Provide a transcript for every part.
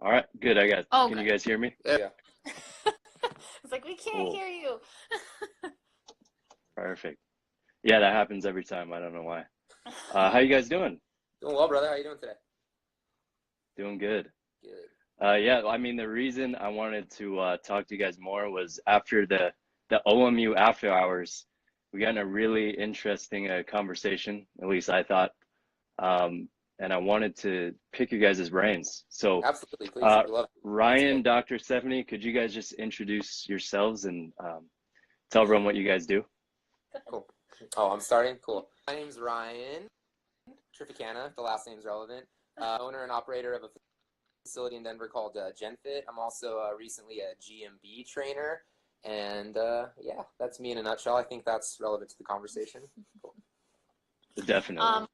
All right, good. Oh, Can you good. guys hear me? Yeah. It's like, we can't Cool. hear you. Perfect. Yeah, that happens every time. I don't know why. How you guys doing? Doing well, brother. How you doing today? Doing good. Good. Yeah, I mean, the reason I wanted to talk to you guys more was after the OMU after hours, we got in a really interesting conversation, at least I thought. And I wanted to pick you guys' brains. So, Absolutely, please. uh, We love it. Ryan, Dr. Stephanie, could you guys just introduce yourselves and tell everyone what you guys do? Cool. Oh, I'm starting? Cool. My name's Ryan Trificana, if the last name's relevant. Owner and operator of a facility in Denver called GenFit. I'm also recently a GMB trainer. And yeah, that's me in a nutshell. I think that's relevant to the conversation. Cool. Definitely.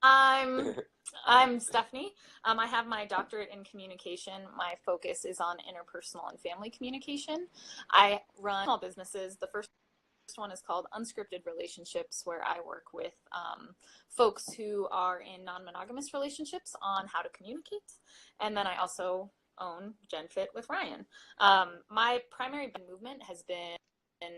I'm Stephanie. I have my doctorate in communication. My focus is on interpersonal and family communication. I run small businesses. The first one is called Unscripted Relationships, where I work with folks who are in non-monogamous relationships on how to communicate. And then I also own GenFit with Ryan. My primary movement has been in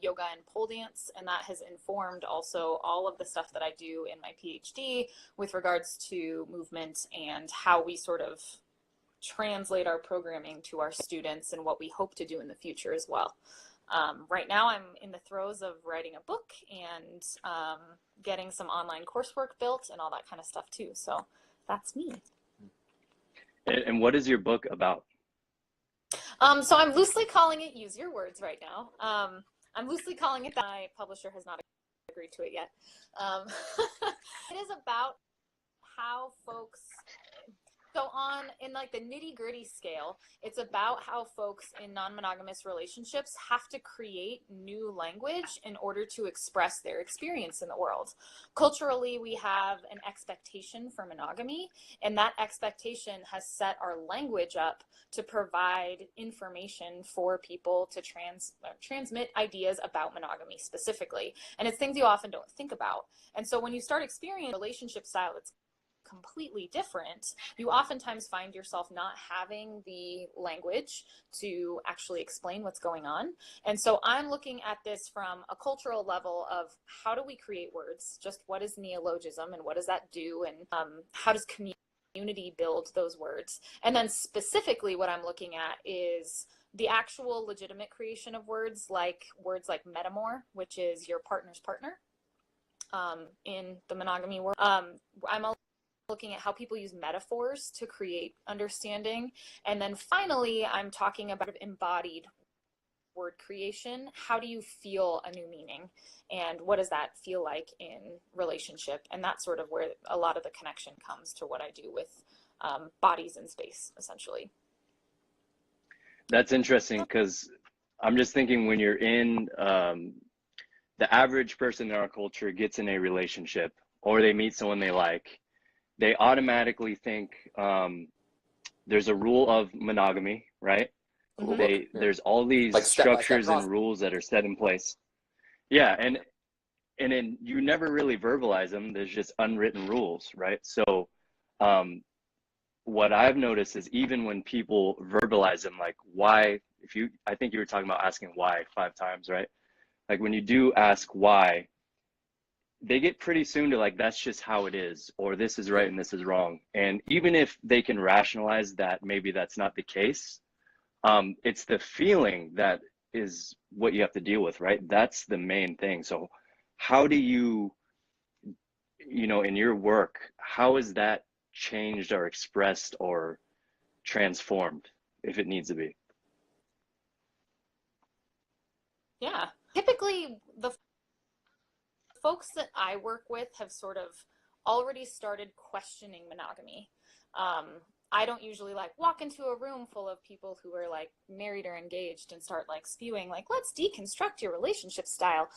yoga and pole dance, and that has informed also all of the stuff that I do in my PhD with regards to movement and how we sort of translate our programming to our students and what we hope to do in the future as well. Right now I'm in the throes of writing a book and getting some online coursework built and all that kind of stuff too. So that's me. And what is your book about? So I'm loosely calling it, use your words right now. I'm loosely calling it that. My publisher has not agreed to it yet. It is about how folks go on in like the nitty-gritty scale. It's about how folks in non-monogamous relationships have to create new language in order to express their experience in the world. Culturally, we have an expectation for monogamy, and that expectation has set our language up to provide information for people to transmit ideas about monogamy specifically. And it's things you often don't think about. And so when you start experiencing a relationship style that's completely different, you oftentimes find yourself not having the language to actually explain what's going on. And so I'm looking at this from a cultural level of how do we create words? Just what is neologism and what does that do? And how does community build those words? And then specifically what I'm looking at is the actual legitimate creation of words like metamor, which is your partner's partner in the monogamy world. I'm looking at how people use metaphors to create understanding. And then finally, I'm talking about embodied word creation. How do you feel a new meaning? And what does that feel like in relationship? And that's sort of where a lot of the connection comes to what I do with bodies in space, essentially. That's interesting because I'm just thinking when you're in the average person in our culture gets in a relationship or they meet someone they like, they automatically think there's a rule of monogamy, right? Mm-hmm. There's all these like structures and rules that are set in place. Yeah, and then you never really verbalize them. There's just unwritten rules, right? So what I've noticed is even when people verbalize them, like why, I think you were talking about asking why 5 times, right? Like when you do ask why, they get pretty soon to like, that's just how it is, or this is right and this is wrong. And even if they can rationalize that maybe that's not the case, it's the feeling that is what you have to deal with, right? That's the main thing. So how do you, in your work, how is that changed or expressed or transformed if it needs to be? Yeah, typically the folks that I work with have sort of already started questioning monogamy. I don't usually like walk into a room full of people who are like married or engaged and start like spewing like, let's deconstruct your relationship style.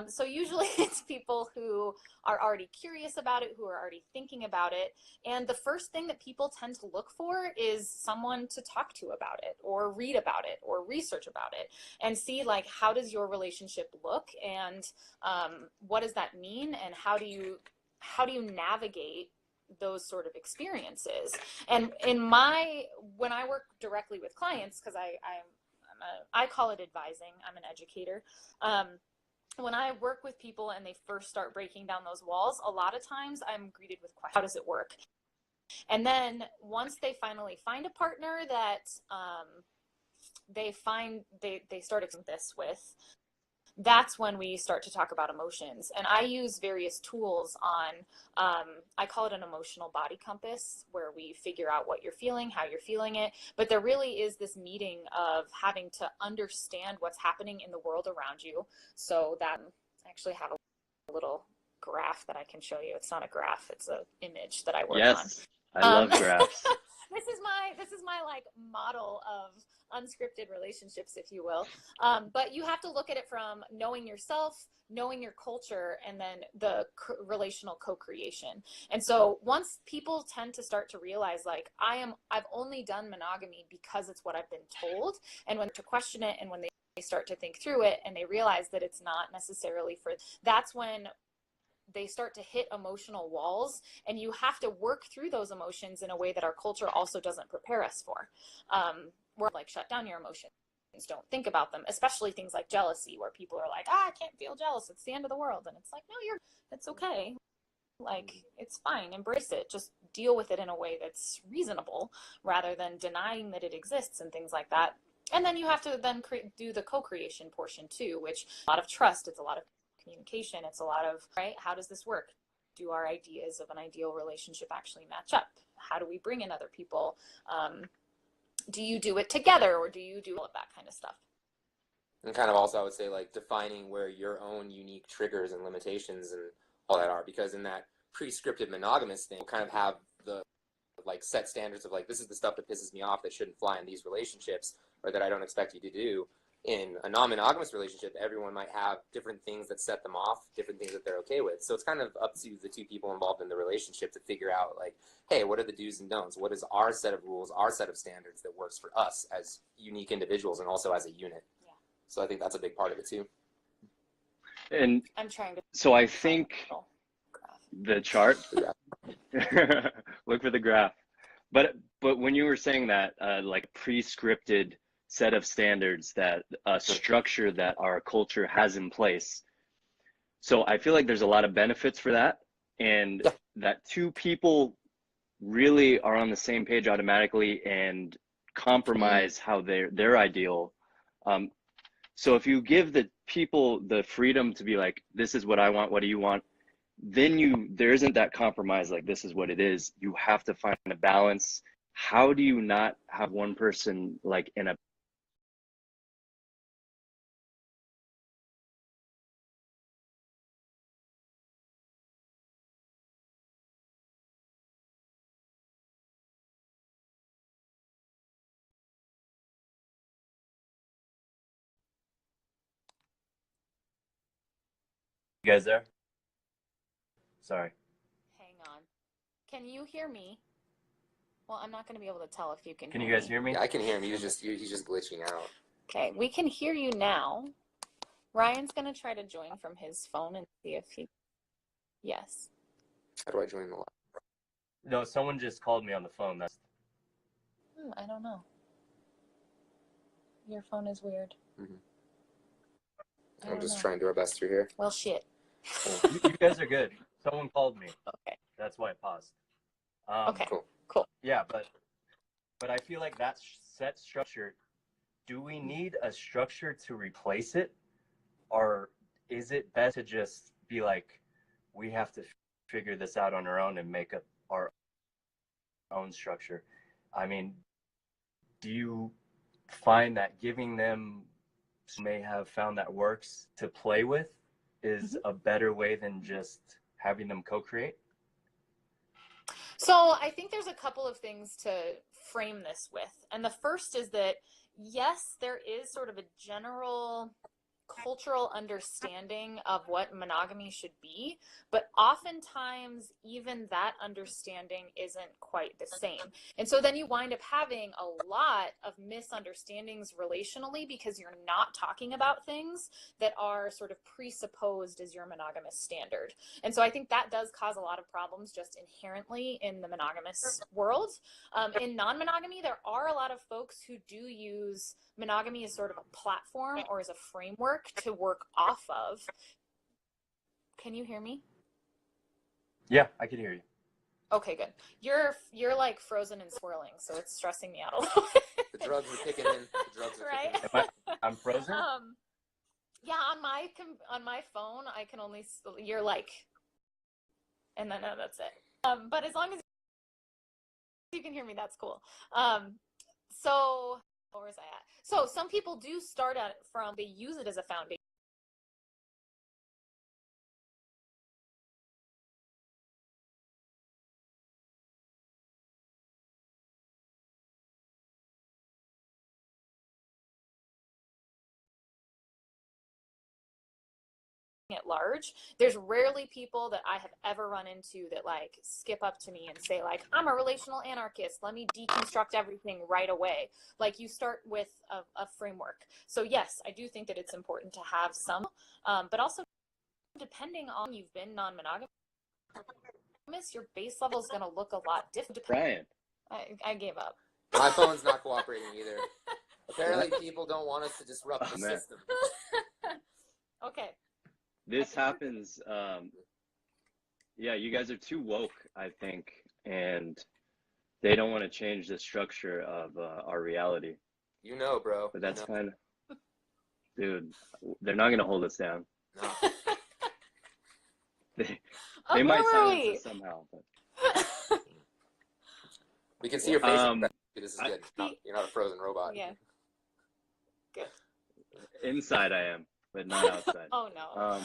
So usually it's people who are already curious about it, who are already thinking about it. And the first thing that people tend to look for is someone to talk to about it or read about it or research about it and see like, how does your relationship look and what does that mean? And how do you navigate those sort of experiences. And when I work directly with clients, because I call it advising, I'm an educator. When I work with people and they first start breaking down those walls, a lot of times I'm greeted with questions. How does it work? And then once they finally find a partner that they start experiencing this with, that's when we start to talk about emotions. And I use various tools on, I call it an emotional body compass, where we figure out what you're feeling, how you're feeling it. But there really is this meeting of having to understand what's happening in the world around you. So that I actually have a little graph that I can show you. It's not a graph, it's an image that I work on. Yes, I love graphs. This is my like model of unscripted relationships, if you will. But you have to look at it from knowing yourself, knowing your culture, and then the relational co-creation. And so once people tend to start to realize, like, I've only done monogamy because it's what I've been told, and when to question it, and when they start to think through it, and they realize that it's not necessarily that's when they start to hit emotional walls, and you have to work through those emotions in a way that our culture also doesn't prepare us for. We're like, shut down your emotions, don't think about them, especially things like jealousy, where people are like, I can't feel jealous, it's the end of the world. And it's like, no, it's okay. Like, it's fine, embrace it, just deal with it in a way that's reasonable, rather than denying that it exists and things like that. And then you have to then do the co-creation portion too, which a lot of trust, it's a lot of communication, it's a lot of, right, how does this work? Do our ideas of an ideal relationship actually match up? How do we bring in other people? Do you do it together, or do you do all of that kind of stuff? And kind of also, I would say, like, defining where your own unique triggers and limitations and all that are, because in that pre-scripted monogamous thing, we'll kind of have the like set standards of like, this is the stuff that pisses me off that shouldn't fly in these relationships, or that I don't expect you to do. In a non-monogamous relationship, everyone might have different things that set them off, different things that they're okay with. So it's kind of up to the two people involved in the relationship to figure out, like, hey, what are the do's and don'ts? What is our set of rules, our set of standards that works for us as unique individuals and also as a unit? Yeah. So I think that's a big part of it too. And I'm trying to. So I think the chart. Look for the graph. But when you were saying that, like pre-scripted set of standards, that structure that our culture has in place. So I feel like there's a lot of benefits for that, and that two people really are on the same page automatically and compromise how their ideal. So if you give the people the freedom to be like, this is what I want, what do you want? Then there isn't that compromise, like, this is what it is. You have to find a balance. How do you not have one person like in a You guys there? Sorry. Hang on. Can you hear me? Well, I'm not going to be able to tell if you can. Can you guys hear me? Yeah, I can hear him. He's just glitching out. Okay, we can hear you now. Ryan's going to try to join from his phone and see if he. Yes. How do I join the live? No, someone just called me on the phone. That's. I don't know. Your phone is weird. I'm just trying to do our best through here. Well, shit. You guys are good. Someone called me. Okay. That's why I paused. Okay. Cool. Yeah, but I feel like that set structure. Do we need a structure to replace it, or is it best to just be like, we have to figure this out on our own and make up our own structure? I mean, do you find that giving them, may have found that works to play with, is a better way than just having them co-create? So I think there's a couple of things to frame this with. And the first is that, yes, there is sort of a general cultural understanding of what monogamy should be, but oftentimes even that understanding isn't quite the same. And so then you wind up having a lot of misunderstandings relationally because you're not talking about things that are sort of presupposed as your monogamous standard. And so I think that does cause a lot of problems just inherently in the monogamous world. In non-monogamy, there are a lot of folks who do use monogamy as sort of a platform or as a framework to work off of. Can you hear me? Yeah, I can hear you. Okay, good. You're like frozen and swirling, so it's stressing me out a little bit. The drugs are kicking in. The drugs are right? kicking in. I'm frozen? Yeah, on my phone, I can only, you're like, and then that's it. But as long as you can hear me, that's cool. So where was I at? So some people do start at from, they use it as a foundation. At large, there's rarely people that I have ever run into that like skip up to me and say like, I'm a relational anarchist, let me deconstruct everything right away. Like you start with a framework. So yes, I do think that it's important to have some, but also depending on you've been non-monogamous, your base level is going to look a lot different. Ryan. I gave up. My phone's not cooperating either. Apparently people don't want us to disrupt the system. Okay. This happens, yeah, you guys are too woke, I think, and they don't want to change the structure of our reality. You know, bro. But that's kind of, dude, they're not going to hold us down. No. They might silence us somehow. But... We can see your face. This is good. You're not a frozen robot. Yeah. Good. Inside I am, but not outside. Oh, no.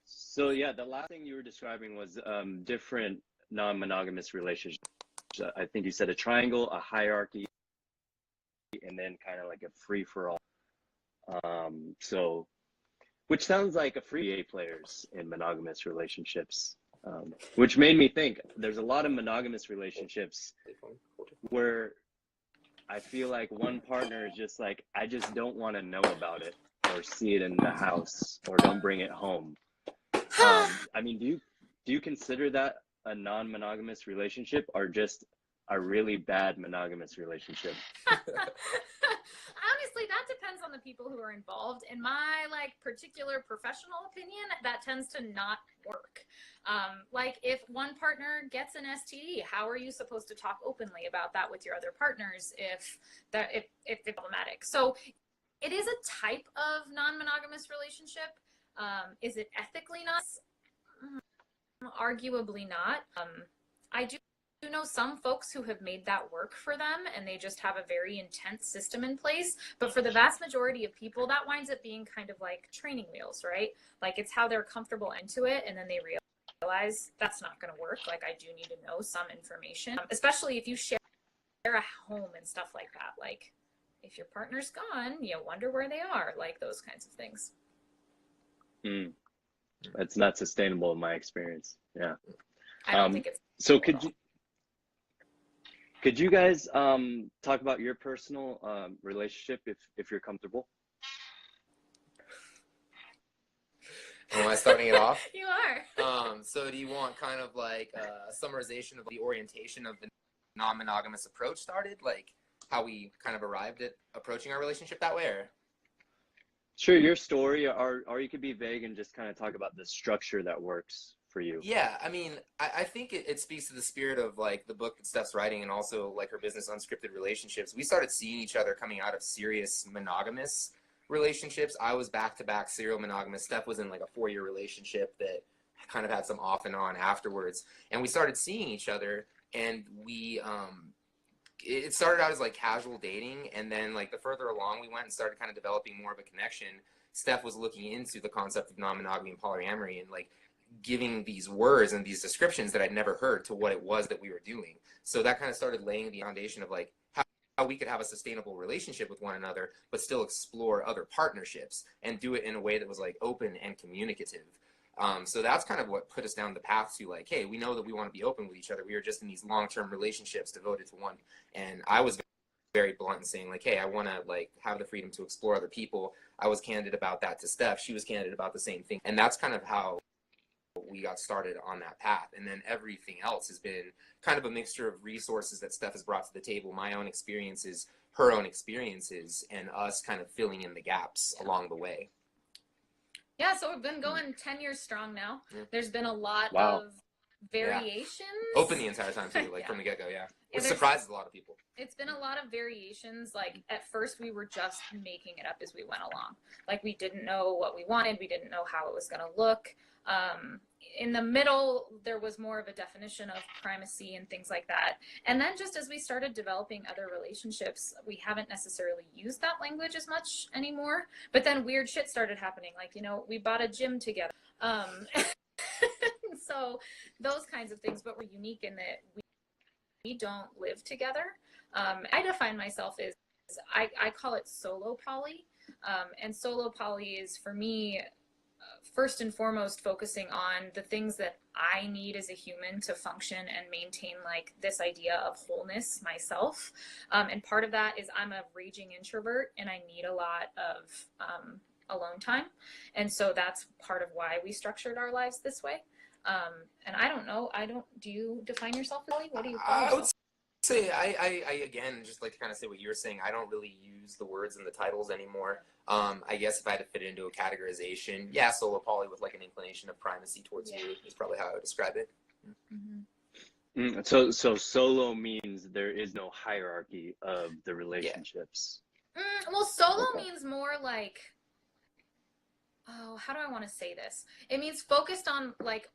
So, yeah, the last thing you were describing was different non-monogamous relationships. I think you said a triangle, a hierarchy, and then kind of like a free-for-all. So, which sounds like a free A players in monogamous relationships, which made me think there's a lot of monogamous relationships where I feel like one partner is just like, I just don't want to know about it or see it in the house or don't bring it home. I mean, do you consider that a non-monogamous relationship or just a really bad monogamous relationship? Honestly, that depends on the people who are involved. In my like particular professional opinion, that tends to not work. Like if one partner gets an STD, how are you supposed to talk openly about that with your other partners if it's problematic? So it is a type of non-monogamous relationship. Is it ethically not? Arguably not. I do know some folks who have made that work for them and they just have a very intense system in place. But for the vast majority of people, that winds up being kind of like training wheels, right? Like it's how they're comfortable into it and then they realize that's not going to work. Like I do need to know some information, especially if you share a home and stuff like that. Like if your partner's gone, you wonder where they are, like those kinds of things. It's not sustainable in my experience. Yeah. I don't think it's so could you guys talk about your personal relationship if you're comfortable? Am I starting it off? You are. So do you want kind of like a summarization of the orientation of the non-monogamous approach started? Like how we kind of arrived at approaching our relationship that way? Or? Sure, your story, or you could be vague and just kind of talk about the structure that works for you. Yeah, I mean, I think it speaks to the spirit of like the book that Steph's writing and also like her business Unscripted Relationships. We started seeing each other coming out of serious monogamous relationships. I was back-to-back serial monogamous. Steph was in like a 4-year relationship that kind of had some off and on afterwards. And we started seeing each other and we, it started out as like casual dating. And then like the further along we went and started kind of developing more of a connection, Steph was looking into the concept of non-monogamy and polyamory and like giving these words and these descriptions that I'd never heard to what it was that we were doing. So that kind of started laying the foundation of like, how we could have a sustainable relationship with one another, but still explore other partnerships and do it in a way that was like open and communicative. So that's kind of what put us down the path to like, hey, we know that we want to be open with each other. We are just in these long-term relationships devoted to one. And I was very blunt in saying like, hey, I want to like have the freedom to explore other people. I was candid about that to Steph. She was candid about the same thing. And that's kind of how we got started on that path. And then everything else has been kind of a mixture of resources that Steph has brought to the table, my own experiences, her own experiences, and us kind of filling in the gaps along the way. Yeah, so we've been going 10 years strong now. There's been a lot Wow. of variations. Open the entire time too, like from the get-go, which surprises a lot of people. It's been a lot of variations. Like at first we were just making it up as we went along. Like we didn't know what we wanted. We didn't know how it was going to look. In the middle, there was more of a definition of primacy and things like that. And then just as we started developing other relationships, we haven't necessarily used that language as much anymore. But then weird shit started happening. Like, you know, we bought a gym together. So those kinds of things, but we're unique in that we don't live together. I define myself as, I call it solo poly. And solo poly is for me, first and foremost, focusing on the things that I need as a human to function and maintain like this idea of wholeness myself. And part of that is I'm a raging introvert and I need a lot of alone time. And so that's part of why we structured our lives this way. And I don't know, do you define yourself, Lily? What do you call yourself? I would say, I again, just like to kind of say what you were saying, I don't really use the words and the titles anymore. I guess if I had to fit it into a categorization, yeah, solo poly with like an inclination of primacy towards you is probably how I would describe it. Mm-hmm. So solo means there is no hierarchy of the relationships. Well, solo means more like, how do I want to say this? It means focused on like,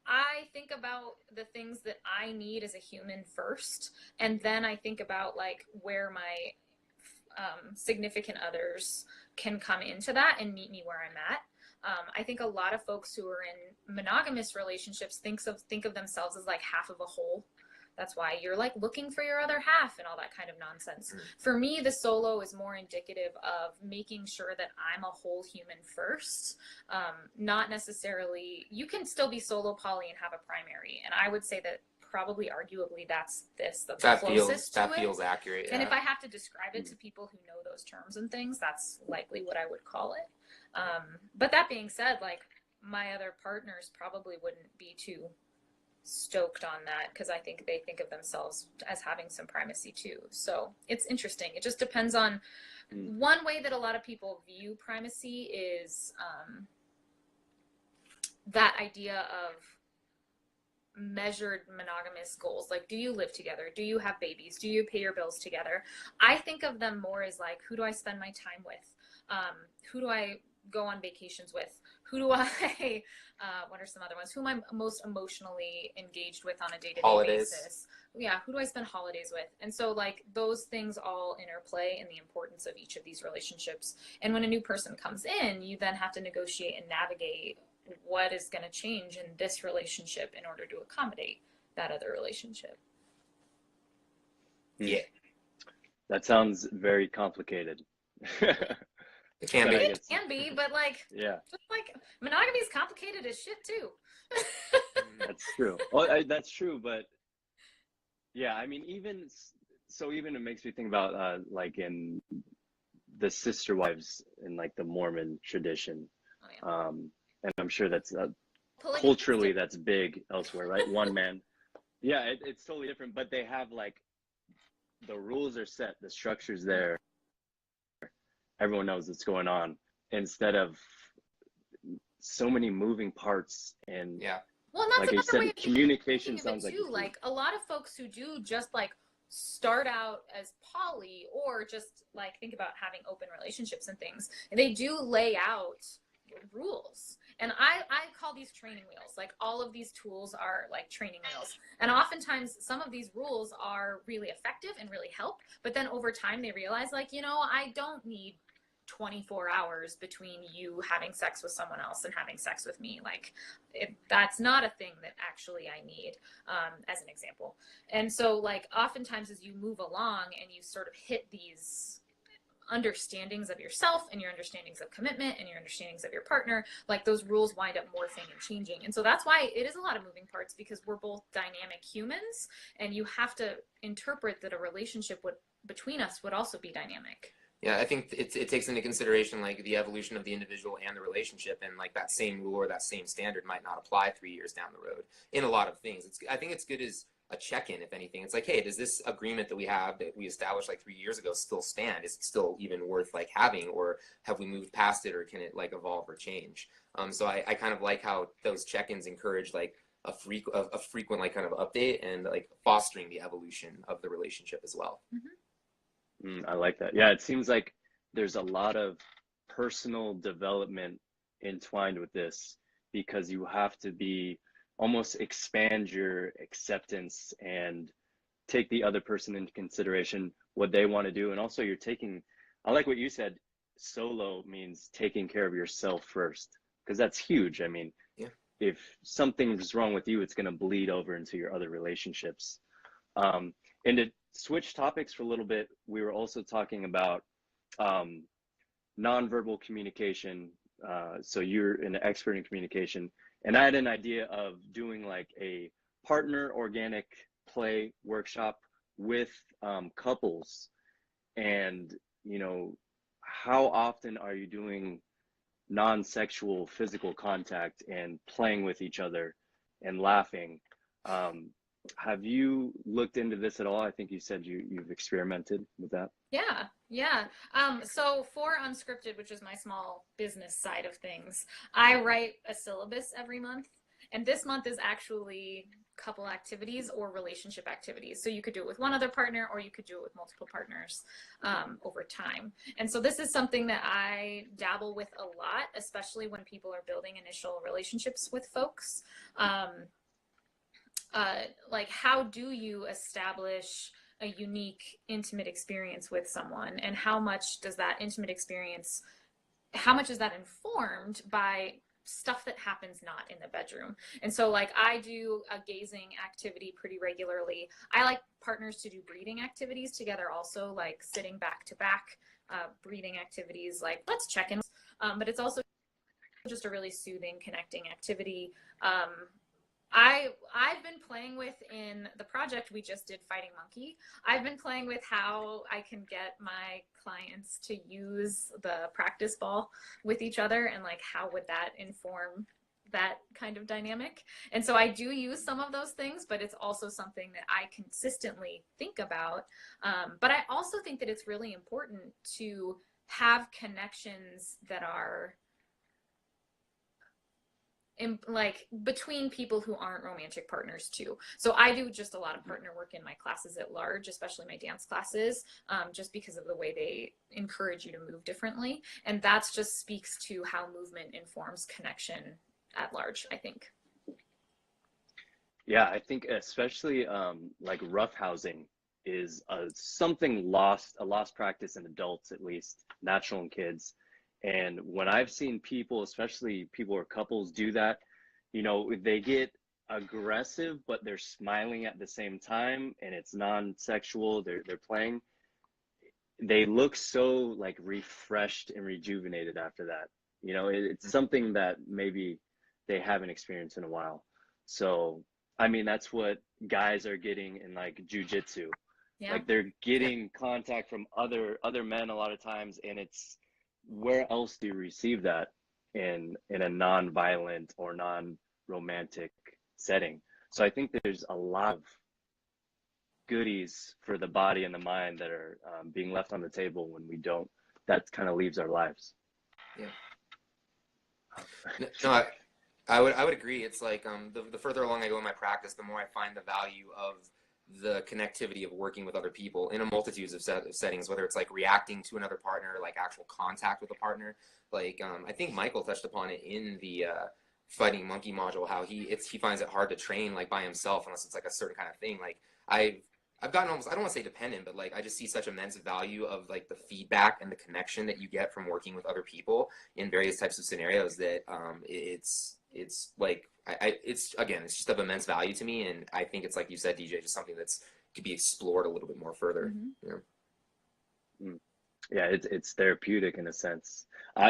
I think about the things that I need as a human first, and then I think about like where my significant others can come into that and meet me where I'm at. I think a lot of folks who are in monogamous relationships think of themselves as like half of a whole. That's why you're like looking for your other half and all that kind of nonsense. For me, the solo is more indicative of making sure that I'm a whole human first. Not necessarily, you can still be solo poly and have a primary. And I would say that probably arguably that's the closest to it. That feels accurate. Yeah. And if I have to describe it to people who know those terms and things, that's likely what I would call it. But that being said, like my other partners probably wouldn't be too stoked on that because I think they think of themselves as having some primacy too. So it's interesting. It just depends on one way that a lot of people view primacy is that idea of measured monogamous goals. Like, do you live together? Do you have babies? Do you pay your bills together? I think of them more as like, who do I spend my time with? Who do I go on vacations with? Who do I, what are some other ones? Who am I most emotionally engaged with on a day-to-day basis? Yeah, who do I spend holidays with? And so like those things all interplay in the importance of each of these relationships. And when a new person comes in, you then have to negotiate and navigate what is going to change in this relationship in order to accommodate that other relationship. Yeah. That sounds very complicated. It can be. It can be, but like, yeah, just like monogamy is complicated as shit too. That's true. Well, that's true, but yeah, I mean, even it makes me think about like in the sister wives in like the Mormon tradition, and I'm sure that's culturally that's big elsewhere, right? One man. Yeah, it's totally different, but they have like the rules are set, the structure's there. Everyone knows what's going on instead of so many moving parts. And well, and that's like you said, communication sounds like too. Like a lot of folks who do just like start out as poly or just like think about having open relationships and things, they do lay out rules. And I call these training wheels. Like all of these tools are like training wheels. And oftentimes some of these rules are really effective and really help. But then over time they realize like, you know, I don't need 24 hours between you having sex with someone else and having sex with me. Like, that's not a thing that actually I need, as an example. And so, like, oftentimes as you move along and you sort of hit these understandings of yourself and your understandings of commitment and your understandings of your partner, like, those rules wind up morphing and changing. And so that's why it is a lot of moving parts, because we're both dynamic humans, and you have to interpret that a relationship between us would also be dynamic. Yeah, I think it takes into consideration like the evolution of the individual and the relationship, and like that same rule or that same standard might not apply 3 years down the road in a lot of things. I think it's good as a check-in, if anything. It's like, hey, does this agreement that we have that we established like 3 years ago still stand? Is it still even worth like having, or have we moved past it, or can it like evolve or change? So I kind of like how those check-ins encourage like a frequent like kind of update and like fostering the evolution of the relationship as well. Mm-hmm. I like that. Yeah, it seems like there's a lot of personal development entwined with this, because you have to be almost expand your acceptance and take the other person into consideration, what they want to do. And also I like what you said, solo means taking care of yourself first, because that's huge. I mean, yeah, if something's wrong with you, it's going to bleed over into your other relationships. And to switch topics for a little bit, we were also talking about nonverbal communication. So you're an expert in communication, and I had an idea of doing like a partner organic play workshop with couples. And, how often are you doing non-sexual physical contact and playing with each other and laughing? Have you looked into this at all? I think you said you've experimented with that. Yeah. So for Unscripted, which is my small business side of things, I write a syllabus every month. And this month is actually couple activities or relationship activities. So you could do it with one other partner, or you could do it with multiple partners over time. And so this is something that I dabble with a lot, especially when people are building initial relationships with folks. Like, how do you establish a unique, intimate experience with someone? And how much does that intimate experience, how much is that informed by stuff that happens not in the bedroom? And so, like, I do a gazing activity pretty regularly. I like partners to do breathing activities together also, like sitting back to back, breathing activities, like let's check in. But it's also just a really soothing, connecting activity. I've been playing with, in the project we just did, Fighting Monkey, I've been playing with how I can get my clients to use the practice ball with each other, and like how would that inform that kind of dynamic. And so I do use some of those things, but it's also something that I consistently think about. But I also think that it's really important to have connections that are like between people who aren't romantic partners too. So I do just a lot of partner work in my classes at large, especially my dance classes, just because of the way they encourage you to move differently. And that just speaks to how movement informs connection at large, I think. Yeah, I think especially like roughhousing is something a lost practice in adults, at least, natural in kids. And when I've seen people, especially people or couples, do that, they get aggressive, but they're smiling at the same time, and it's non-sexual. They're playing. They look so like refreshed and rejuvenated after that. It's something that maybe they haven't experienced in a while. So, I mean, that's what guys are getting in like jujitsu. Yeah. Like, they're getting contact from other men a lot of times, and it's, where else do you receive that in a non-violent or non-romantic setting? So I think there's a lot of goodies for the body and the mind that are being left on the table when we don't. That kind of leaves our lives. Yeah. No, I would agree. It's like the further along I go in my practice, the more I find the value of the connectivity of working with other people in a multitude of settings, whether it's like reacting to another partner, like actual contact with a partner. Like I think Michael touched upon it in the Fighting Monkey module, how he finds it hard to train like by himself unless it's like a certain kind of thing. Like I've gotten almost, I don't want to say dependent, but like I just see such immense value of like the feedback and the connection that you get from working with other people in various types of scenarios that it's like it's again, it's just of immense value to me, and I think it's like you said, DJ, just something that's could be explored a little bit more further. Yeah, it's therapeutic in a sense.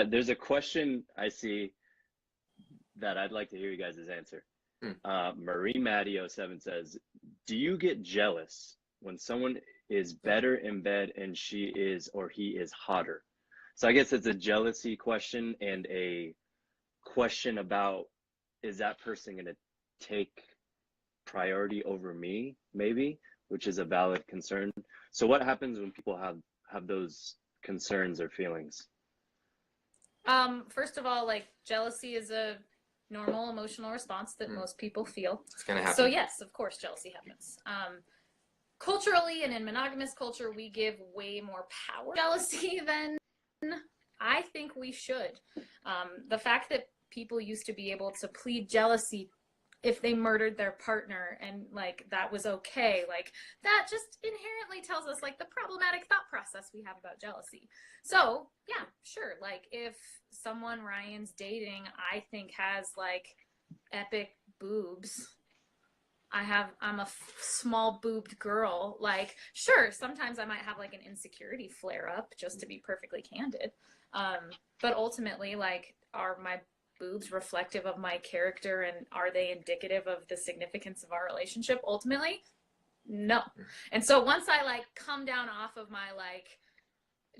There's a question I see that I'd like to hear you guys' answer. Marie Maddie07 says, do you get jealous when someone is better in bed and she is or he is hotter? So I guess it's a jealousy question and a question about, is that person going to take priority over me, maybe, which is a valid concern. So what happens when people have those concerns or feelings? First of all, like, jealousy is a normal emotional response that most people feel. It's gonna happen. So yes, of course, jealousy happens. Culturally and in monogamous culture, we give way more power to jealousy than I think we should. The fact that people used to be able to plead jealousy if they murdered their partner and like that was okay, like that just inherently tells us like the problematic thought process we have about jealousy. So yeah, sure, like if someone Ryan's dating I think has like epic boobs, I'm a small boobed girl, like sure, sometimes I might have like an insecurity flare up, just to be perfectly candid, but ultimately, like, are my boobs reflective of my character and are they indicative of the significance of our relationship? Ultimately, no. And so once I like come down off of my like,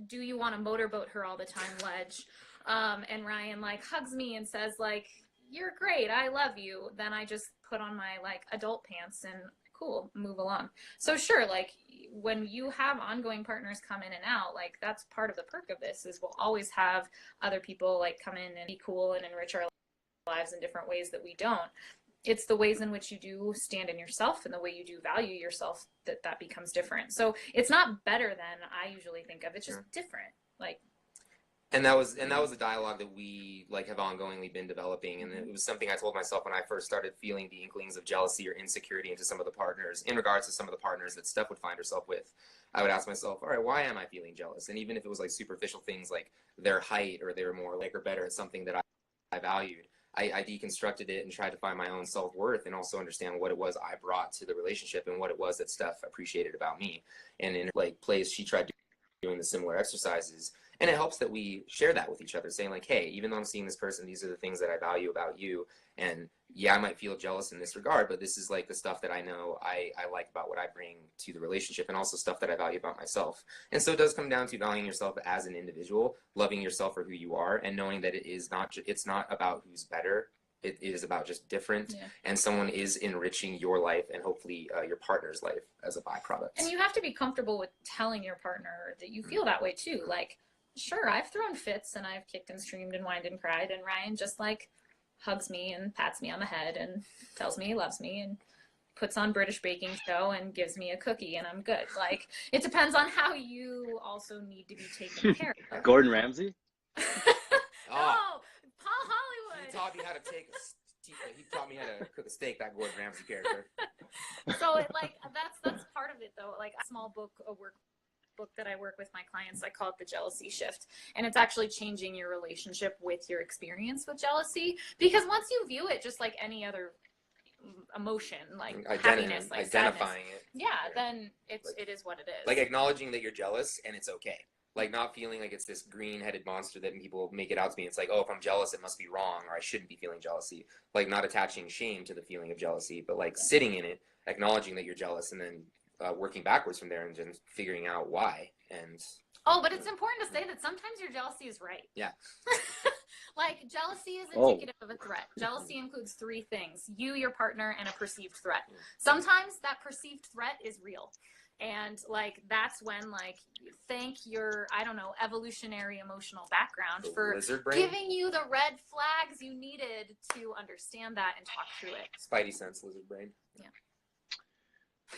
do you want to motorboat her all the time ledge, and Ryan like hugs me and says like, you're great, I love you, then I just put on my like adult pants and cool, move along. So sure, like when you have ongoing partners come in and out, like that's part of the perk of this is we'll always have other people like come in and be cool and enrich our lives in different ways that we don't. It's the ways in which you do stand in yourself and the way you do value yourself that becomes different. So it's not better than I usually think of, it's just different. Like, and that was a dialogue that we like have ongoingly been developing, and it was something I told myself when I first started feeling the inklings of jealousy or insecurity into some of the partners, in regards to some of the partners that Steph would find herself with. I would ask myself, all right, why am I feeling jealous? And even if it was like superficial things like their height or they were more like or better at something that I valued, I deconstructed it and tried to find my own self-worth and also understand what it was I brought to the relationship and what it was that Steph appreciated about me. And in like plays, she tried doing the similar exercises. And it helps that we share that with each other, saying like, hey, even though I'm seeing this person, these are the things that I value about you. And yeah, I might feel jealous in this regard, but this is like the stuff that I know I like about what I bring to the relationship, and also stuff that I value about myself. And so it does come down to valuing yourself as an individual, loving yourself for who you are, and knowing that it's not about who's better. It is about just different, and someone is enriching your life and hopefully your partner's life as a byproduct. And you have to be comfortable with telling your partner that you feel that way too. Like, sure, I've thrown fits and I've kicked and screamed and whined and cried, and Ryan just like hugs me and pats me on the head and tells me he loves me and puts on British baking show and gives me a cookie and I'm good. Like, it depends on how you also need to be taken care of. Gordon Ramsay? No, Paul Hollywood. He taught me how to cook a steak, that Gordon Ramsay character. So it like that's part of it though. Like a small book, a workbook that I work with my clients, I call it the jealousy shift, and it's actually changing your relationship with your experience with jealousy, because once you view it just like any other emotion, like happiness, like identifying sadness, then it is what it is. Like acknowledging that you're jealous and it's okay. Like not feeling like it's this green-headed monster that people make it out to me. It's like, oh, if I'm jealous, it must be wrong, or I shouldn't be feeling jealousy. Like not attaching shame to the feeling of jealousy, but like sitting in it, acknowledging that you're jealous, and then working backwards from there and just figuring out why. And but it's important to say that sometimes your jealousy is right. Yeah. Like jealousy is indicative of a threat. Jealousy includes three things: you, your partner, and a perceived threat. Sometimes that perceived threat is real. And like that's when like thank your evolutionary emotional background for giving you the red flags you needed to understand that and talk through it. Spidey sense, lizard brain.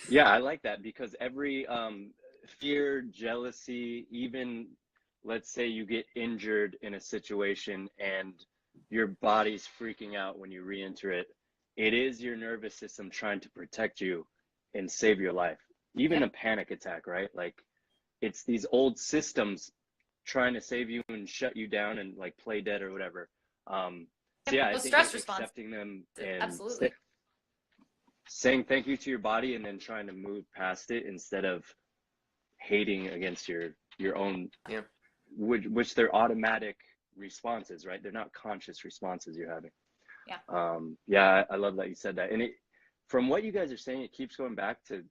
Yeah, I like that, because every fear, jealousy, even let's say you get injured in a situation and your body's freaking out when you re-enter it, it is your nervous system trying to protect you and save your life. even a panic attack, right? Like it's these old systems trying to save you and shut you down and like play dead or whatever. So yeah, I think stress like response. accepting them and Absolutely. saying thank you to your body and then trying to move past it instead of hating against your own, Yeah. which they're automatic responses, right? They're not conscious responses you're having. Yeah. Yeah, I love that you said that. And it, from what you guys are saying, it keeps going back to,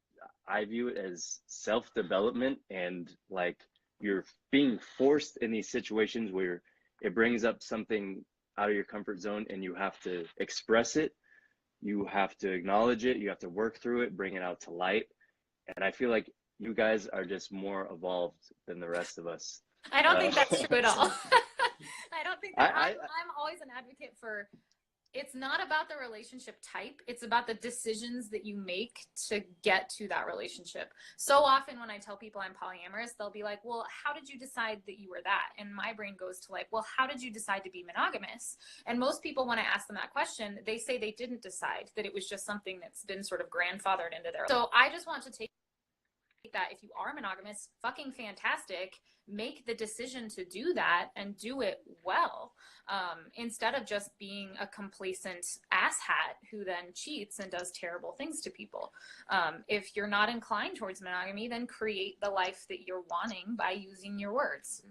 I view it as self-development, and like you're being forced in these situations where it brings up something out of your comfort zone and you have to express it, you have to acknowledge it, you have to work through it, bring it out to light. And I feel like you guys are just more evolved than the rest of us. I don't think that's true at all. I don't think that. I'm always an advocate for, it's not about the relationship type. It's about the decisions that you make to get to that relationship. So often when I tell people I'm polyamorous, they'll be like, well, how did you decide that you were that? And my brain goes to like, well, how did you decide to be monogamous? And most people, when I ask them that question, they say they didn't decide, that it was just something that's been sort of grandfathered into their life. So I just want to take that if you are monogamous, fucking fantastic. Make the decision to do that and do it well, instead of just being a complacent asshat who then cheats and does terrible things to people. If you're not inclined towards monogamy, then create the life that you're wanting by using your words.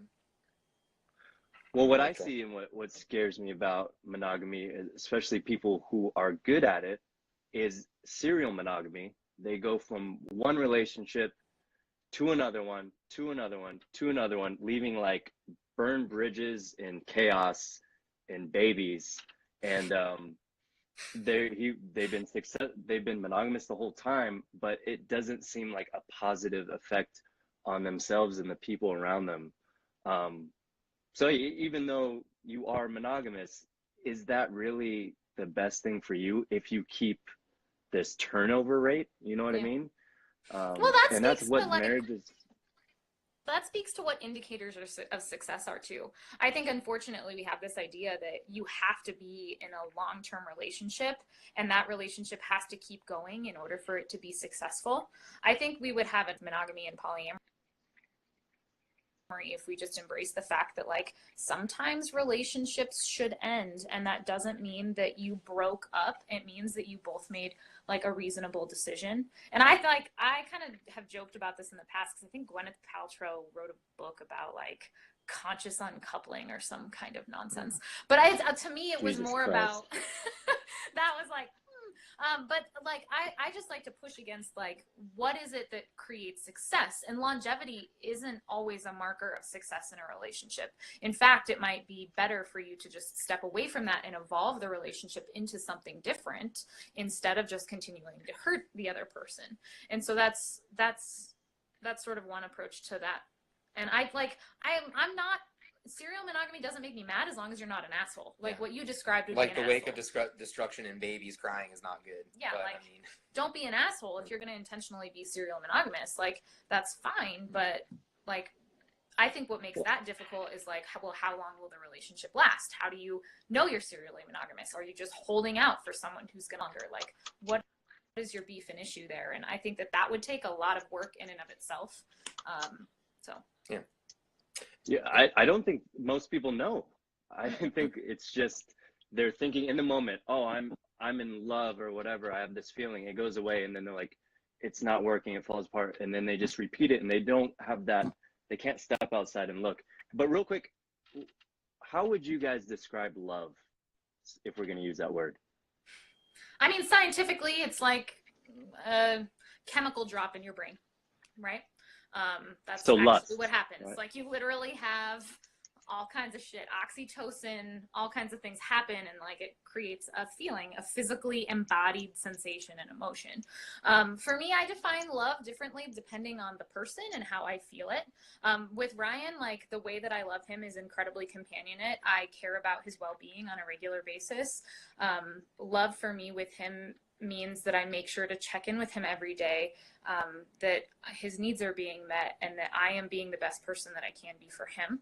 Well, what I see and what scares me about monogamy, especially people who are good at it, is serial monogamy. They go from one relationship to another one, to another one, to another one, leaving like burned bridges and chaos and babies. And they've been monogamous the whole time, but it doesn't seem like a positive effect on themselves and the people around them. So even though you are monogamous, is that really the best thing for you if you keep this turnover rate? You know what I mean? Well, and that's what marriage is. That speaks to what indicators of success are too. I think unfortunately we have this idea that you have to be in a long-term relationship and that relationship has to keep going in order for it to be successful. I think we would have a monogamy and polyamory if we just embrace the fact that like sometimes relationships should end, and that doesn't mean that you broke up. It means that you both made like a reasonable decision. And I kind of have joked about this in the past because I think Gwyneth Paltrow wrote a book about like conscious uncoupling or some kind of nonsense. But to me it was more about that was like but like I just like to push against like what is it that creates success, and longevity isn't always a marker of success in a relationship. In fact, it might be better for you to just step away from that and evolve the relationship into something different instead of just continuing to hurt the other person. And so that's sort of one approach to that. And I'm not, serial monogamy doesn't make me mad as long as you're not an asshole. Like what you described would like be an the wake asshole. Of destruction and babies crying is not good. Yeah, but, like I mean, don't be an asshole if you're going to intentionally be serial monogamous. Like that's fine, but like I think what makes that difficult is like, well, how long will the relationship last? How do you know you're serially monogamous? Are you just holding out for someone who's going to longer? Like what is your beef and issue there? And I think that would take a lot of work in and of itself. Yeah, I don't think most people know. I think it's just they're thinking in the moment, oh, I'm in love or whatever. I have this feeling. It goes away, and then they're like, it's not working. It falls apart, and then they just repeat it, and they don't have that. They can't step outside and look. But real quick, how would you guys describe love, if we're going to use that word? I mean, scientifically, it's like a chemical drop in your brain, right? That's so actually what happens. Right? Like you literally have all kinds of shit, oxytocin, all kinds of things happen, and like it creates a feeling, a physically embodied sensation and emotion. For me, I define love differently depending on the person and how I feel it. With Ryan, like the way that I love him is incredibly companionate. I care about his well-being on a regular basis. Love for me with him means that I make sure to check in with him every day, that his needs are being met and that I am being the best person that I can be for him.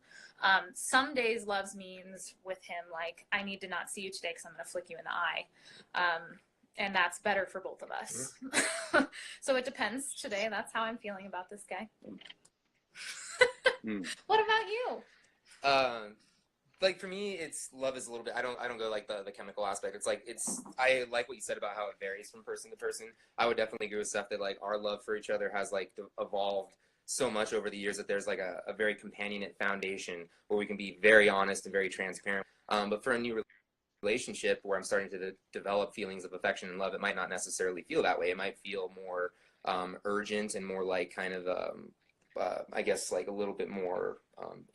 Some days loves means with him, like, I need to not see you today because I'm going to flick you in the eye. And that's better for both of us. So it depends today. That's how I'm feeling about this guy. What about you? Like for me, it's love is a little bit. I don't go like the chemical aspect. It's like I like what you said about how it varies from person to person. I would definitely agree with stuff that like our love for each other has like evolved so much over the years that there's like a very companionate foundation where we can be very honest and very transparent. But for a new relationship where I'm starting to develop feelings of affection and love, it might not necessarily feel that way. It might feel more urgent and more like kind of I guess like a little bit more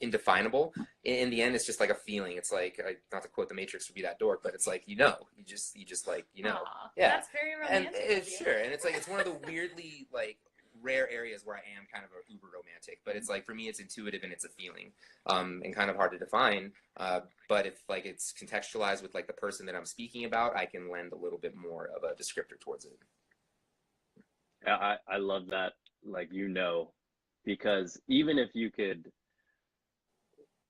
indefinable. In the end, it's just like a feeling. It's like, not to quote the Matrix to be that dork, but it's like, you just like, Aww, yeah. That's very romantic. And sure. And it's like, it's one of the weirdly like rare areas where I am kind of a uber romantic, but it's like, for me, it's intuitive and it's a feeling, and kind of hard to define. But if like it's contextualized with like the person that I'm speaking about, I can lend a little bit more of a descriptor towards it. Yeah, I love that. Like, because even if you could,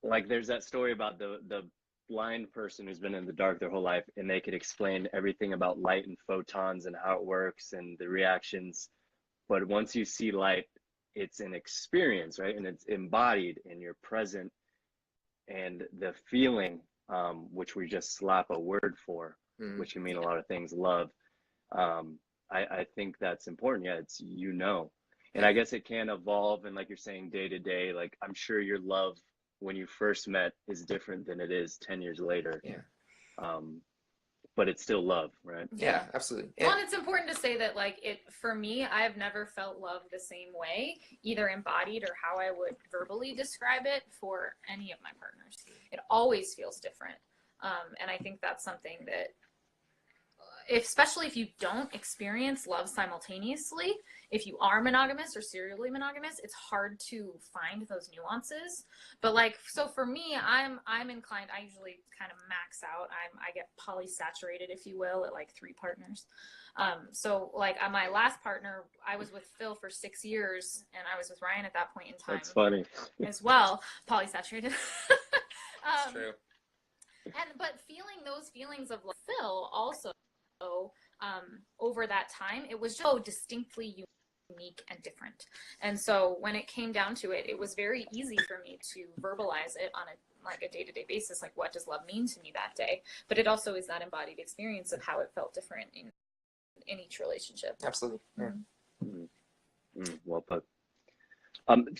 like, there's that story about the blind person who's been in the dark their whole life, and they could explain everything about light and photons and how it works and the reactions. But once you see light, it's an experience, right? And it's embodied and you're present. And the feeling, which we just slap a word for, which can mean a lot of things, love. I think that's important. Yeah, it's, and I guess it can evolve. And like you're saying, day to day, like I'm sure your love when you first met is different than it is 10 years later. Yeah. But it's still love, right? Yeah, absolutely. Well, and it's important to say that, like, for me, I have never felt love the same way, either embodied or how I would verbally describe it for any of my partners. It always feels different. And I think that's something that, especially if you don't experience love simultaneously, if you are monogamous or serially monogamous, it's hard to find those nuances. But like, so for me, I'm inclined, I usually kind of max out. I get polysaturated, if you will, at like 3 partners. So like on my last partner, I was with Phil for 6 years, and I was with Ryan at that point in time. That's funny. As well, polysaturated. It's true. But feeling those feelings of love, Phil also, over that time, it was so distinctly unique and different. And so when it came down to it, it was very easy for me to verbalize it on a day-to-day basis, like what does love mean to me that day. But it also is that embodied experience of how it felt different in each relationship. Absolutely. Yeah. Well put.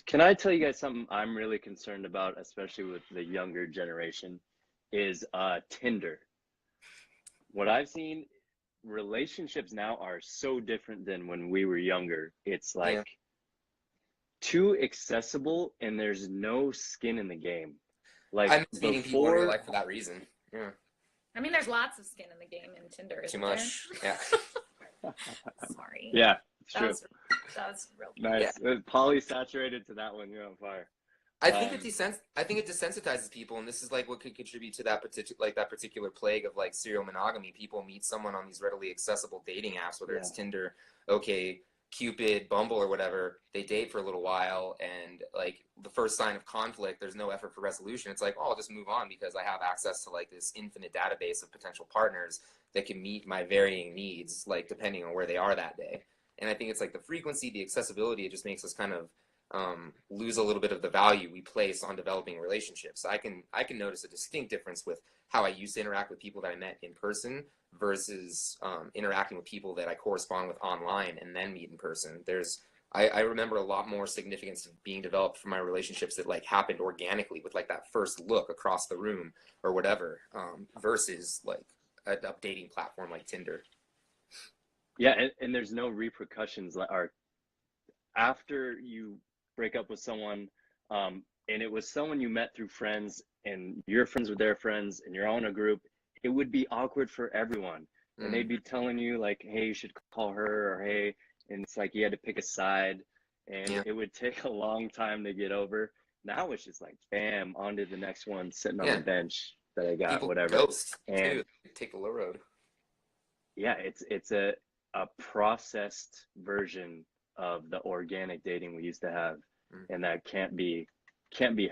Can I tell you guys something I'm really concerned about, especially with the younger generation, is Tinder. What I've seen, relationships now are so different than when we were younger. It's like too accessible, and there's no skin in the game. Like, I'm meeting people in real life for that reason. Yeah. I mean, there's lots of skin in the game in Tinder. Too much. There? Yeah. Sorry. Yeah, it's true. That was real. Nice. Yeah. Polysaturated to that one. You're on fire. I think it desensitizes people, and this is like what could contribute to that particular plague of like serial monogamy. People meet someone on these readily accessible dating apps, whether it's Tinder, Cupid, Bumble, or whatever. They date for a little while, and like the first sign of conflict, there's no effort for resolution. It's like, oh, I'll just move on because I have access to like this infinite database of potential partners that can meet my varying needs, like depending on where they are that day. And I think it's like the frequency, the accessibility, it just makes us kind of lose a little bit of the value we place on developing relationships. I can notice a distinct difference with how I used to interact with people that I met in person versus interacting with people that I correspond with online and then meet in person. I remember a lot more significance being developed from my relationships that like happened organically with like that first look across the room or whatever, versus like a dating platform like Tinder. Yeah, and there's no repercussions after you break up with someone, and it was someone you met through friends, and you're friends with their friends, and you're all in a group. It would be awkward for everyone, and they'd be telling you like, "Hey, you should call her," or "Hey," and it's like you had to pick a side, and it would take a long time to get over. Now it's just like, bam, on to the next one, sitting on the bench that I got, people whatever. Ghost and too. Take the low road. Yeah, it's a processed version of the organic dating we used to have, and that can't be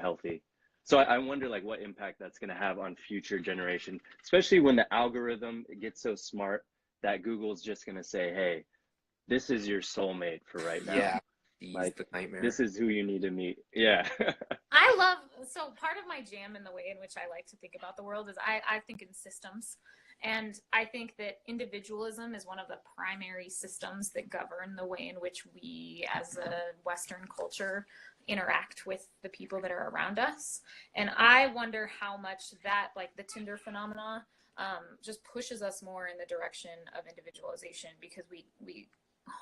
healthy. So I wonder like what impact that's going to have on future generation, especially when the algorithm gets so smart that Google's just gonna say, hey, this is your soulmate for right now. Yeah. Like, the nightmare. this is who you need to meet. Yeah. So part of my jam in the way in which I like to think about the world is I think in systems. And I think that individualism is one of the primary systems that govern the way in which we as a Western culture interact with the people that are around us. And I wonder how much that, like the Tinder phenomena, just pushes us more in the direction of individualization, because we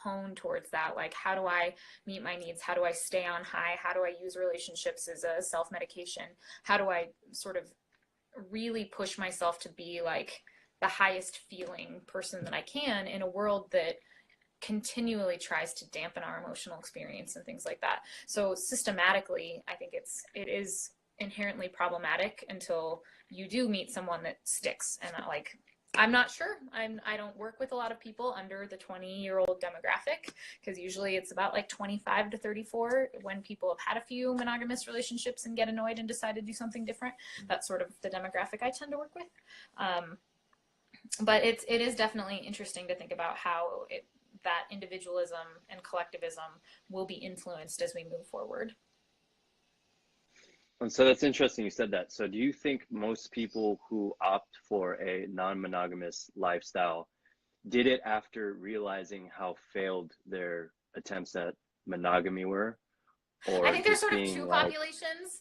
hone towards that. Like, how do I meet my needs? How do I stay on high? How do I use relationships as a self-medication? How do I sort of really push myself to be like the highest feeling person that I can in a world that continually tries to dampen our emotional experience and things like that. So systematically, I think it is inherently problematic until you do meet someone that sticks. And I'm not sure. I don't work with a lot of people under the 20-year-old demographic, because usually it's about like 25 to 34 when people have had a few monogamous relationships and get annoyed and decide to do something different. That's sort of the demographic I tend to work with. But it is definitely interesting to think about how that individualism and collectivism will be influenced as we move forward. And so that's interesting you said that. So do you think most people who opt for a non-monogamous lifestyle did it after realizing how failed their attempts at monogamy were? Or I think there's just sort of being two like, populations.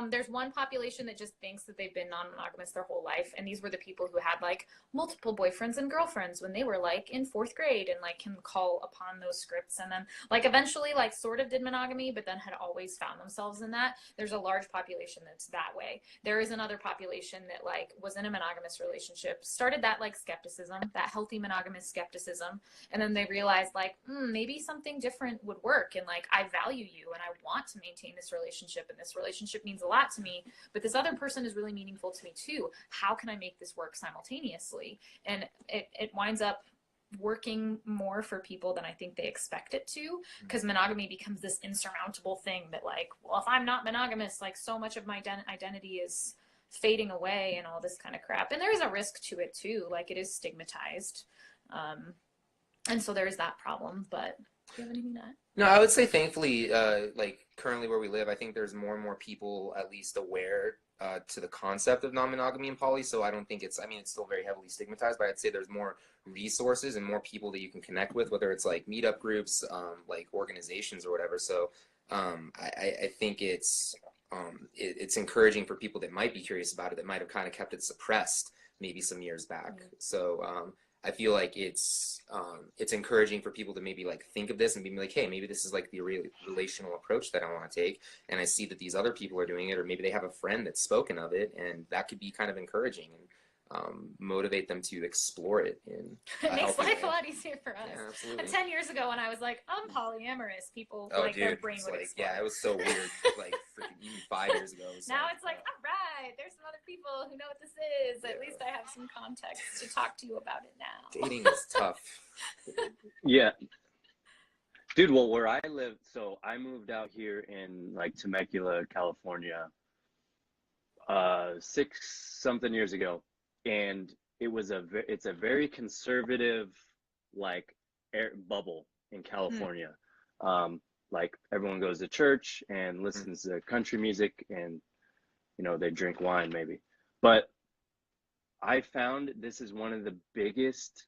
There's one population that just thinks that they've been non-monogamous their whole life, and these were the people who had like multiple boyfriends and girlfriends when they were like in 4th grade, and like can call upon those scripts, and then like eventually like sort of did monogamy, but then had always found themselves in that. There's a large population that's that way. There is another population that like was in a monogamous relationship, started that like skepticism, that healthy monogamous skepticism, and then they realized like maybe something different would work, and like I value you and I want to maintain this relationship, and this relationship means a lot to me, but this other person is really meaningful to me too. How can I make this work simultaneously? And it winds up working more for people than I think they expect it to, because monogamy becomes this insurmountable thing that like, well, if I'm not monogamous, like so much of my identity is fading away and all this kind of crap. And there is a risk to it too, like it is stigmatized, and so there's that problem. But do you have anything to add? No, I would say thankfully, like currently where we live, I think there's more and more people at least aware to the concept of non-monogamy and poly. So I don't think it's still very heavily stigmatized, but I'd say there's more resources and more people that you can connect with, whether it's like meetup groups, like organizations or whatever. So I think it's encouraging for people that might be curious about it, that might have kind of kept it suppressed maybe some years back. So I feel like it's encouraging for people to maybe like think of this and be like, hey, maybe this is like the relational approach that I want to take, and I see that these other people are doing it, or maybe they have a friend that's spoken of it, and that could be kind of encouraging and motivate them to explore it in it makes life a lot easier for us. Yeah, absolutely. 10 years ago when I was like, I'm polyamorous, people their brain would explode. Yeah, it was so weird. Like freaking even 5 years ago. Now it's like, all right, there's some other people who know what this is. Yeah. At least I have some context to talk to you about it now. Dating is tough. Yeah. Dude, well, where I live, so I moved out here in like Temecula, California, 6-something years ago. And it's a very conservative like bubble in California. Like everyone goes to church and listens to country music, and they drink wine maybe. But I found this is one of the biggest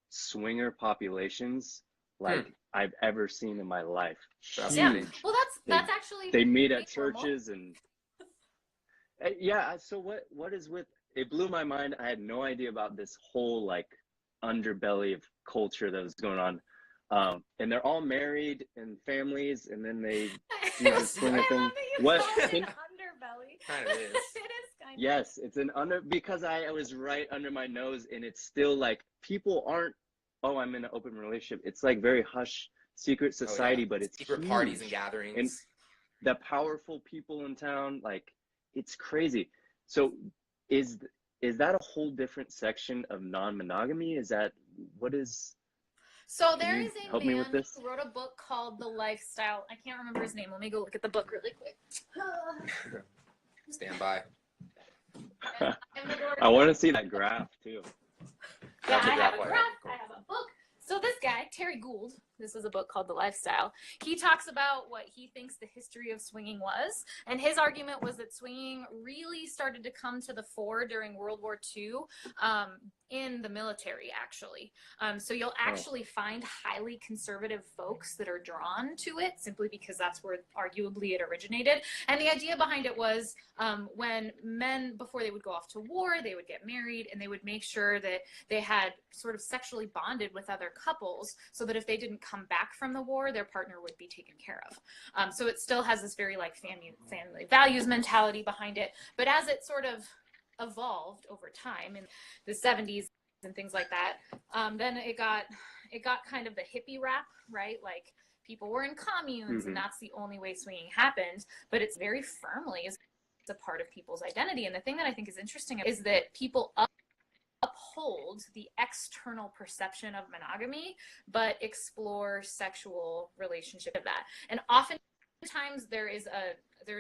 swinger populations like I've ever seen in my life. Yeah. Well, that's actually they meet at churches and yeah. So what is with it? Blew my mind. I had no idea about this whole like underbelly of culture that was going on. And they're all married and families, and then they do this swinger thing. What underbelly? Kind of is. It is kind of. Yes, it's an because I was right under my nose, and it's still like people aren't. Oh, I'm in an open relationship. It's like very hush, secret society, but it's secret huge. Parties and gatherings. And the powerful people in town, like it's crazy. So is that a whole different section of non-monogamy? Is that what is? So there is a help me with man this? who wrote a book called The Lifestyle. I can't remember his name. Let me go look at the book really quick. Stand by. I want to see that graph too. Yeah, That's a I have a graph. graph. I have a book. So this guy, Terry Gould, this is a book called The Lifestyle. He talks about what he thinks the history of swinging was. And his argument was that swinging really started to come to the fore during World War II in the military, actually. So you'll actually find highly conservative folks that are drawn to it simply because that's where arguably it originated. And the idea behind it was when men, before they would go off to war, they would get married and they would make sure that they had sort of sexually bonded with other couples so that if they didn't come back from the war, their partner would be taken care of. So it still has this very like family values mentality behind it. But as it sort of evolved over time in the 70s and things like that, then it got kind of the hippie rap, right? Like people were in communes and that's the only way swinging happened, but it's very firmly is a part of people's identity. And the thing that I think is interesting is that people uphold the external perception of monogamy, but explore sexual relationship of that. And oftentimes there is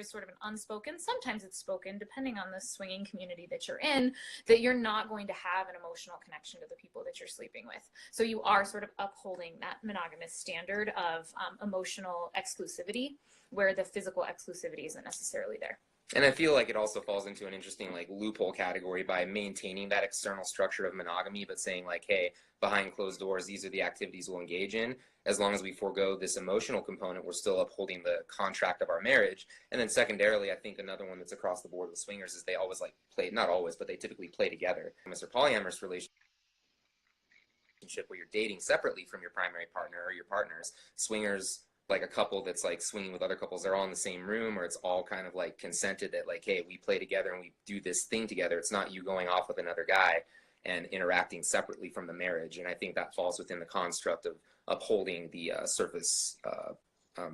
sort of an unspoken, sometimes it's spoken, depending on the swinging community that you're in, that you're not going to have an emotional connection to the people that you're sleeping with. So you are sort of upholding that monogamous standard of emotional exclusivity, where the physical exclusivity isn't necessarily there. And I feel like it also falls into an interesting like loophole category by maintaining that external structure of monogamy, but saying like, hey, behind closed doors, these are the activities we'll engage in. As long as we forego this emotional component, we're still upholding the contract of our marriage. And then secondarily, I think another one that's across the board with swingers is they always like play, not always, but they typically play together. It's a polyamorous relationship where you're dating separately from your primary partner or your partners. Swingers, like a couple that's like swinging with other couples, they're all in the same room, or it's all kind of like consented that like, hey, we play together and we do this thing together. It's not you going off with another guy and interacting separately from the marriage. And I think that falls within the construct of upholding the surface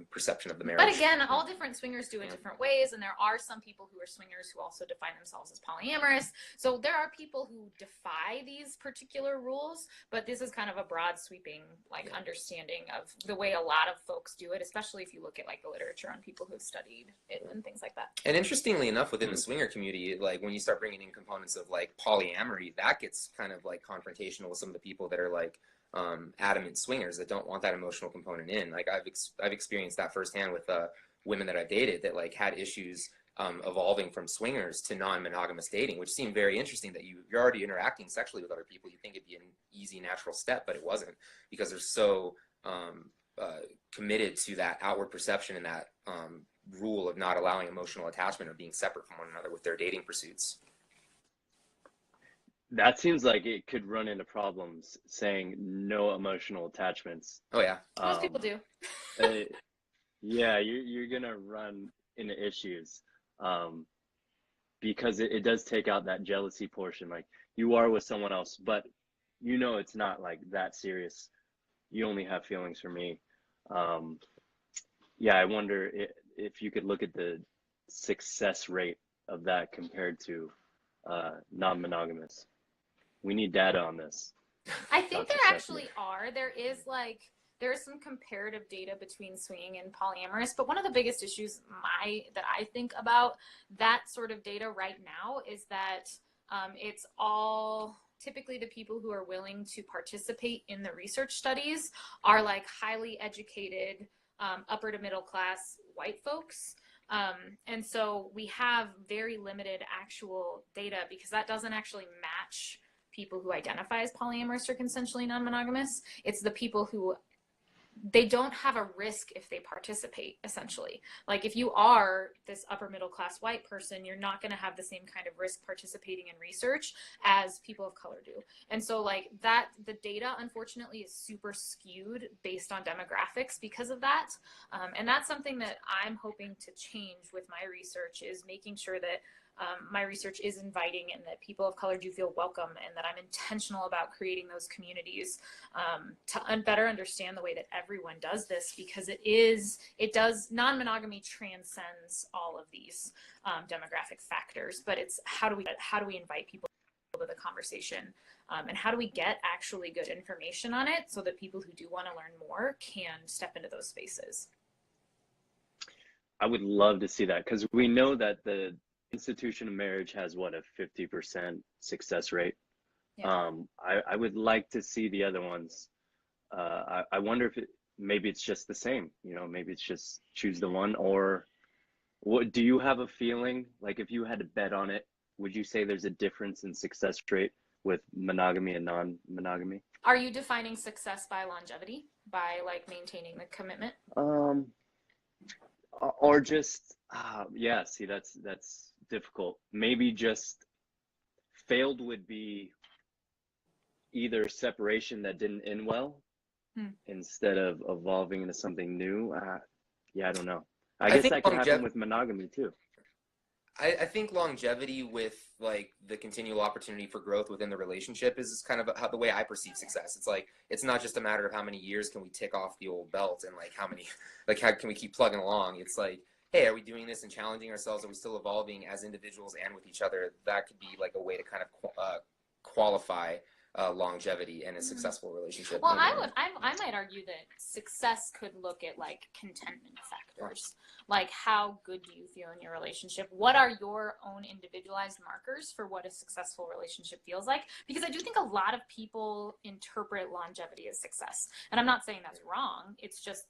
perception of the marriage. But again, all different swingers do it different ways, and there are some people who are swingers who also define themselves as polyamorous. So there are people who defy these particular rules, but this is kind of a broad sweeping like understanding of the way a lot of folks do it, especially if you look at like the literature on people who've studied it and things like that. And interestingly enough, within the swinger community, like when you start bringing in components of like polyamory, that gets kind of like confrontational with some of the people that are like adamant swingers that don't want that emotional component in. Like I've experienced that firsthand with women that I've dated that like had issues evolving from swingers to non-monogamous dating, which seemed very interesting that you're already interacting sexually with other people. You think it'd be an easy, natural step, but it wasn't, because they're so committed to that outward perception and that rule of not allowing emotional attachment, of being separate from one another with their dating pursuits. That seems like it could run into problems saying no emotional attachments. Oh yeah. Most people do. Yeah, you're gonna run into issues because it does take out that jealousy portion. Like you are with someone else, but you know it's not like that serious. You only have feelings for me. Yeah, I wonder if you could look at the success rate of that compared to non-monogamous. We need data on this. I think there actually are. There is some comparative data between swinging and polyamorous, but one of the biggest issues that I think about that sort of data right now is that it's all typically the people who are willing to participate in the research studies are like highly educated, upper to middle class white folks. And so we have very limited actual data because that doesn't actually match people who identify as polyamorous or consensually non-monogamous. It's the people who they don't have a risk if they participate, essentially. Like if you are this upper middle class white person, you're not going to have the same kind of risk participating in research as people of color do. And so like that, the data unfortunately is super skewed based on demographics because of that. And that's something that I'm hoping to change with my research, is making sure that my research is inviting and that people of color do feel welcome, and that I'm intentional about creating those communities to better understand the way that everyone does this, because non-monogamy transcends all of these demographic factors, but it's how do we invite people to the conversation, and how do we get actually good information on it so that people who do want to learn more can step into those spaces. I would love to see that, because we know that the institution of marriage has what, a 50% success rate. Yeah. I would like to see the other ones. I wonder if maybe it's just the same, you know, maybe it's just choose the one. Or what, do you have a feeling, like if you had to bet on it, would you say there's a difference in success rate with monogamy and non-monogamy? Are you defining success by longevity, by like maintaining the commitment? Um, or just yeah, see, that's difficult. Maybe just failed would be either separation that didn't end well instead of evolving into something new. Yeah, I don't know. I guess think that could happen with monogamy too. I think longevity with like the continual opportunity for growth within the relationship is kind of how the way I perceive success. It's like it's not just a matter of how many years can we tick off the old belt and like how many like how can we keep plugging along. It's like, hey, are we doing this and challenging ourselves? Are we still evolving as individuals and with each other? That could be like a way to kind of qualify longevity and a successful relationship. Well, I might argue that success could look at like contentment factors, like how good do you feel in your relationship? What are your own individualized markers for what a successful relationship feels like? Because I do think a lot of people interpret longevity as success, and I'm not saying that's wrong. It's just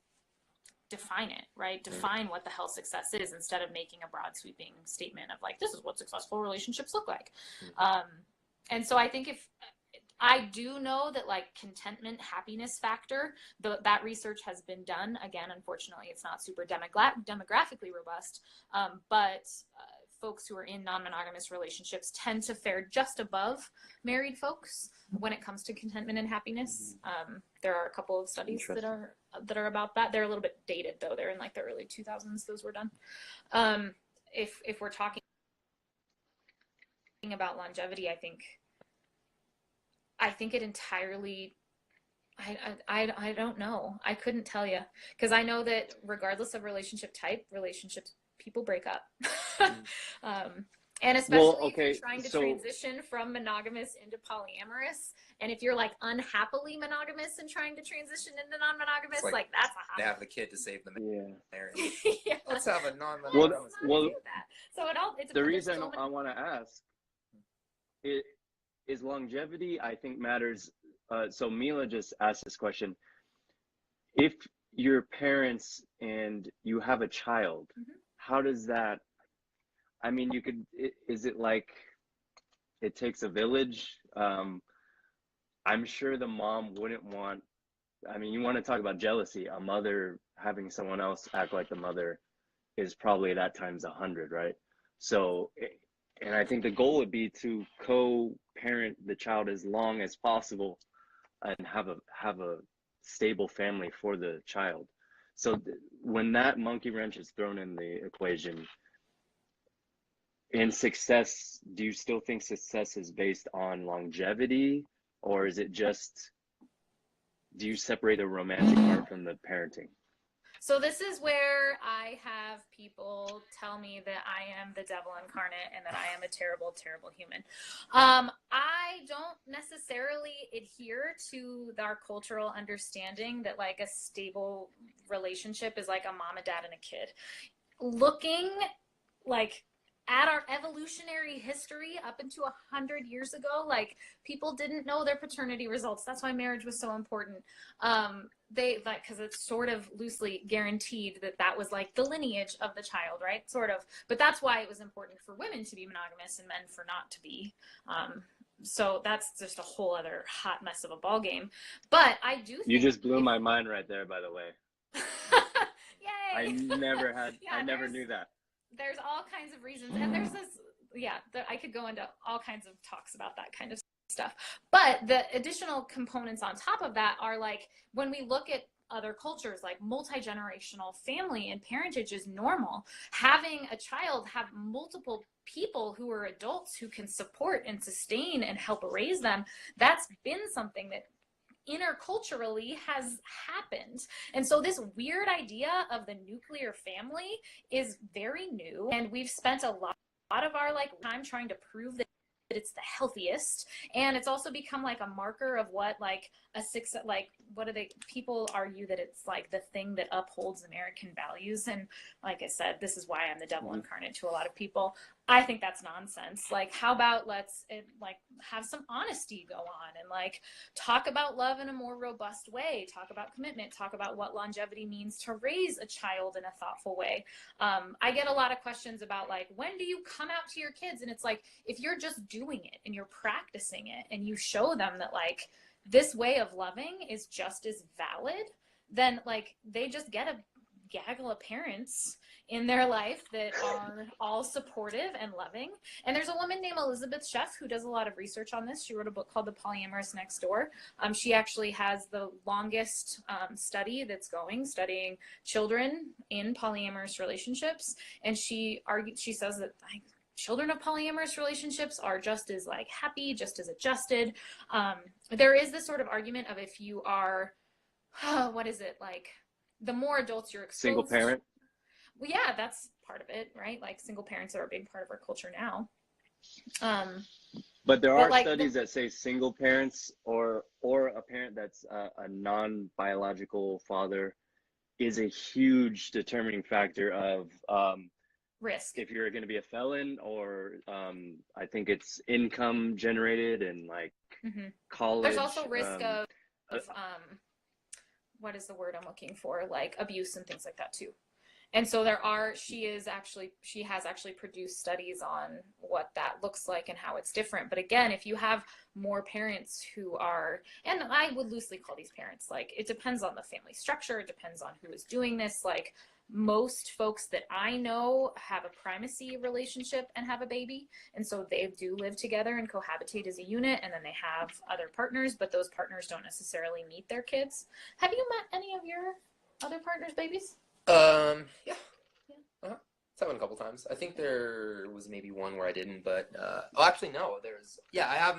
define it, right? Define what the hell success is instead of making a broad sweeping statement of like, this is what successful relationships look like. And so I think if I do know that like contentment, happiness factor, that research has been done. Again, unfortunately, it's not super demographically robust, but folks who are in non-monogamous relationships tend to fare just above married folks when it comes to contentment and happiness. There are a couple of studies that are about that. They're a little bit dated though. They're in like the early 2000s. Those were done. If we're talking about longevity, I think it entirely, I don't know. I couldn't tell you, because I know that regardless of relationship type, relationships, people break up. And especially if you're trying to transition from monogamous into polyamorous, and if you're like unhappily monogamous and trying to transition into non-monogamous, like that's a hot. They have the kid to save the marriage. Yeah. Let's have a non-monogamous. Well, so it's the reason I want to ask is longevity, I think, matters. So Mila just asked this question. If you're parents and you have a child, how does that, I mean, is it like it takes a village? I'm sure the mom wouldn't want, I mean, you want to talk about jealousy. A mother having someone else act like the mother is probably that times 100, right? So, and I think the goal would be to co-parent the child as long as possible and have a stable family for the child. So when that monkey wrench is thrown in the equation, in success, do you still think success is based on longevity, or is it just, do you separate the romantic part from the parenting? So this is where I have people tell me that I am the devil incarnate and that I am a terrible, terrible human. I don't necessarily adhere to our cultural understanding that like a stable relationship is like a mom, a dad, and a kid. Looking like at our evolutionary history up into 100 years ago, like people didn't know their paternity results. That's why marriage was so important. They like, because it's sort of loosely guaranteed that was like the lineage of the child, right? Sort of. But that's why it was important for women to be monogamous and men for not to be. So that's just a whole other hot mess of a ball game. But I do think you just blew my mind right there, by the way. Yay! I never knew that. There's all kinds of reasons, and there's this, I could go into all kinds of talks about that kind of stuff. But the additional components on top of that are like, when we look at other cultures, like multi-generational family and parentage is normal. Having a child have multiple people who are adults who can support and sustain and help raise them, that's been something that interculturally has happened. And so this weird idea of the nuclear family is very new, and we've spent a lot of our like time trying to prove that it's the healthiest, and it's also become like a marker of what like a six, like what do they, people argue that it's like the thing that upholds American values. And like I said, this is why I'm the devil incarnate to a lot of people. I think that's nonsense. Like, how about let's like have some honesty go on and like talk about love in a more robust way, talk about commitment, talk about what longevity means to raise a child in a thoughtful way. I get a lot of questions about like, when do you come out to your kids? And it's like, if you're just doing it and you're practicing it and you show them that like this way of loving is just as valid, then like they just get a gaggle of parents in their life that are all supportive and loving. And there's a woman named Elizabeth Sheff who does a lot of research on this. She wrote a book called The Polyamorous Next Door. She actually has the longest study that's studying children in polyamorous relationships. And she says that like, children of polyamorous relationships are just as like happy, just as adjusted. There is this sort of argument of if you are, what is it, like the more adults you're exposed. Single parent? Well, yeah, that's part of it, right? Like single parents are a big part of our culture now. But there are studies that say single parents or a parent that's a non-biological father is a huge determining factor of risk. If you're going to be a felon, or I think it's income generated and like college. There's also risk of what is the word I'm looking for? Like abuse and things like that too. And so she has actually produced studies on what that looks like and how it's different. But again, if you have more parents who are, and I would loosely call these parents, like it depends on the family structure, it depends on who is doing this. Like most folks that I know have a primacy relationship and have a baby. And so they do live together and cohabitate as a unit, and then they have other partners, but those partners don't necessarily meet their kids. Have you met any of your other partners' babies? Yeah. Seven a couple times. I think there was maybe one where I didn't, but actually no. I have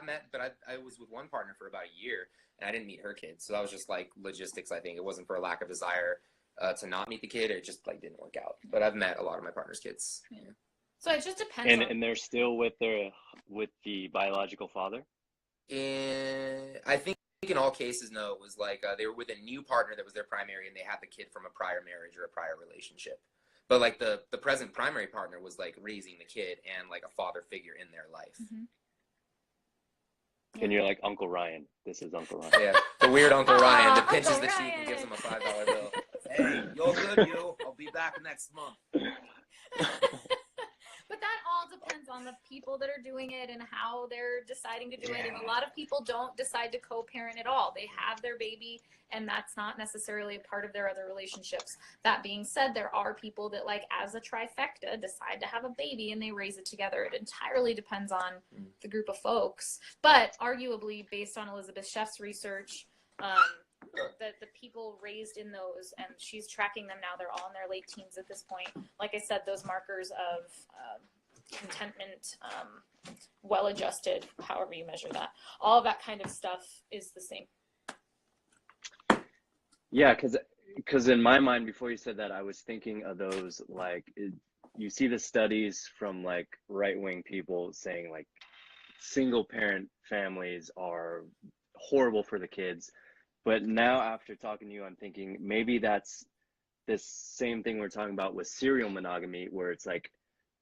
met, but I was with one partner for about a year, and I didn't meet her kids. So that was just like logistics. I think it wasn't for a lack of desire to not meet the kid. It just like didn't work out. But I've met a lot of my partner's kids. Yeah. So it just depends. And they're still with the biological father. And I think in all cases, no. It was like they were with a new partner that was their primary, and they had the kid from a prior marriage or a prior relationship. But like the present primary partner was like raising the kid and like a father figure in their life. And you're like, Uncle Ryan. This is Uncle Ryan. Yeah, the weird Uncle Ryan that pinches Uncle the cheek and gives him a $5 bill. Hey, you're good, you. I'll be back next month. But that all depends on the people that are doing it and how they're deciding to do it. And a lot of people don't decide to co-parent at all. They have their baby, and that's not necessarily a part of their other relationships. That being said, there are people that, like, as a trifecta, decide to have a baby and they raise it together. It entirely depends on the group of folks. But arguably, based on Elizabeth Sheff's research, the people raised in those, and she's tracking them now, they're all in their late teens at this point. Like I said, those markers of contentment, well-adjusted, however you measure that, all of that kind of stuff is the same. Yeah, because in my mind, before you said that, I was thinking of those, like, you see the studies from like right-wing people saying like single parent families are horrible for the kids. But now after talking to you, I'm thinking maybe that's this same thing we're talking about with serial monogamy, where it's like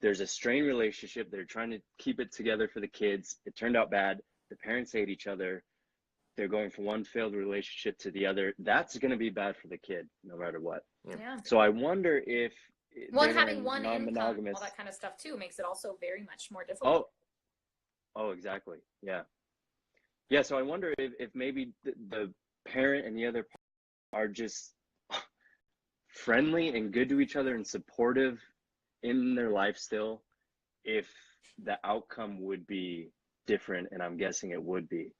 there's a strained relationship. They're trying to keep it together for the kids. It turned out bad. The parents hate each other. They're going from one failed relationship to the other. That's going to be bad for the kid, no matter what. Yeah. So I wonder if having one income, all that kind of stuff too, makes it also very much more difficult. Oh, exactly. Yeah. Yeah. So I wonder if maybe the parent and the other are just friendly and good to each other and supportive in their life still, if the outcome would be different, and I'm guessing it would be,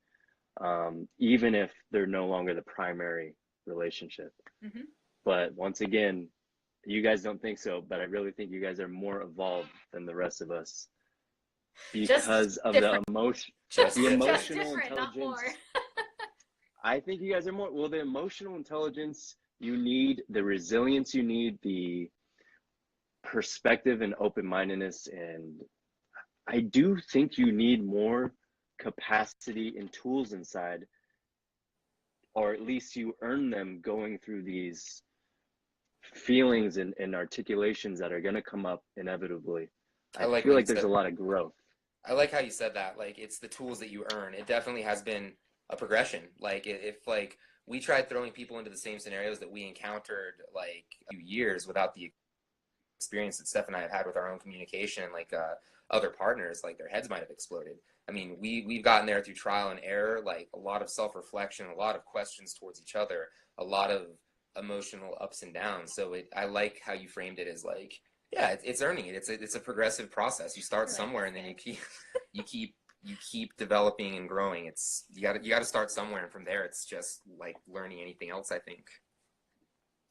even if they're no longer the primary relationship. But once again, you guys don't think so, but I really think you guys are more evolved than the rest of us because of the emotional intelligence. I think you guys are more, well, the emotional intelligence you need, the resilience you need, the perspective and open-mindedness, and I do think you need more capacity and tools inside, or at least you earn them going through these feelings and articulations that are going to come up inevitably. I I like feel what like you there's said. a lot of growth. I like how you said that. Like, it's the tools that you earn. It definitely has been a progression. Like, if like we tried throwing people into the same scenarios that we encountered like a few years without the experience that Steph and I have had with our own communication and like other partners, like their heads might have exploded. I mean, we've gotten there through trial and error, like a lot of self-reflection, a lot of questions towards each other, a lot of emotional ups and downs. So I like how you framed it as like, yeah, it's earning it. It's a progressive process. You start somewhere and then you keep developing and growing. It's you got to start somewhere, and from there it's just like learning anything else, I think.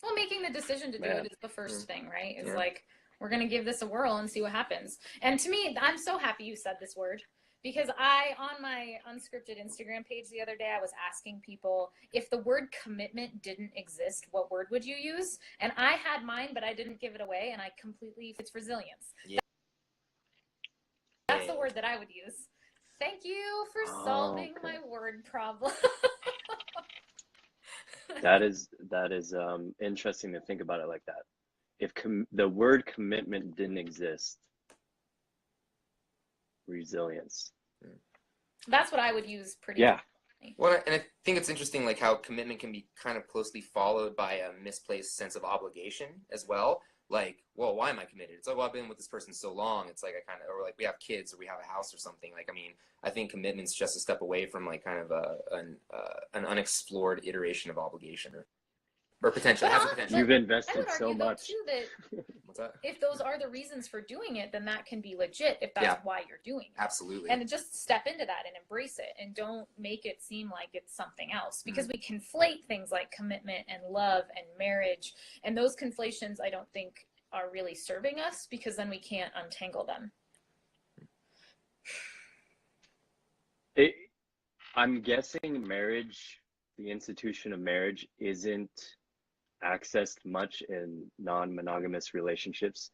Well, making the decision to do Man. it is the first thing, right? It's Yeah. like, we're going to give this a whirl and see what happens. And to me, I'm so happy you said this word, because on my unscripted Instagram page the other day, I was asking people, if the word commitment didn't exist, what word would you use? And I had mine, but I didn't give it away, and it's resilience. Yeah. That's the word that I would use. Thank you for solving my word problem. That is interesting to think about it like that. If the word commitment didn't exist, resilience. That's what I would use pretty Yeah. Well, and I think it's interesting, like how commitment can be kind of closely followed by a misplaced sense of obligation as well. Like, well, why am I committed? It's like, well, I've been with this person so long. It's like I kind of, or like we have kids or we have a house or something. Like, I mean, I think commitment's just a step away from like kind of an unexplored iteration of obligation or potential. It has a potential. You've I invested would so argue though much. too that What's that? if those are the reasons for doing it, then that can be legit if that's why you're doing it. Absolutely. And just step into that and embrace it, and don't make it seem like it's something else, because we conflate things like commitment and love and marriage, and those conflations I don't think are really serving us, because then we can't untangle them. I'm guessing marriage, the institution of marriage, isn't accessed much in non-monogamous relationships.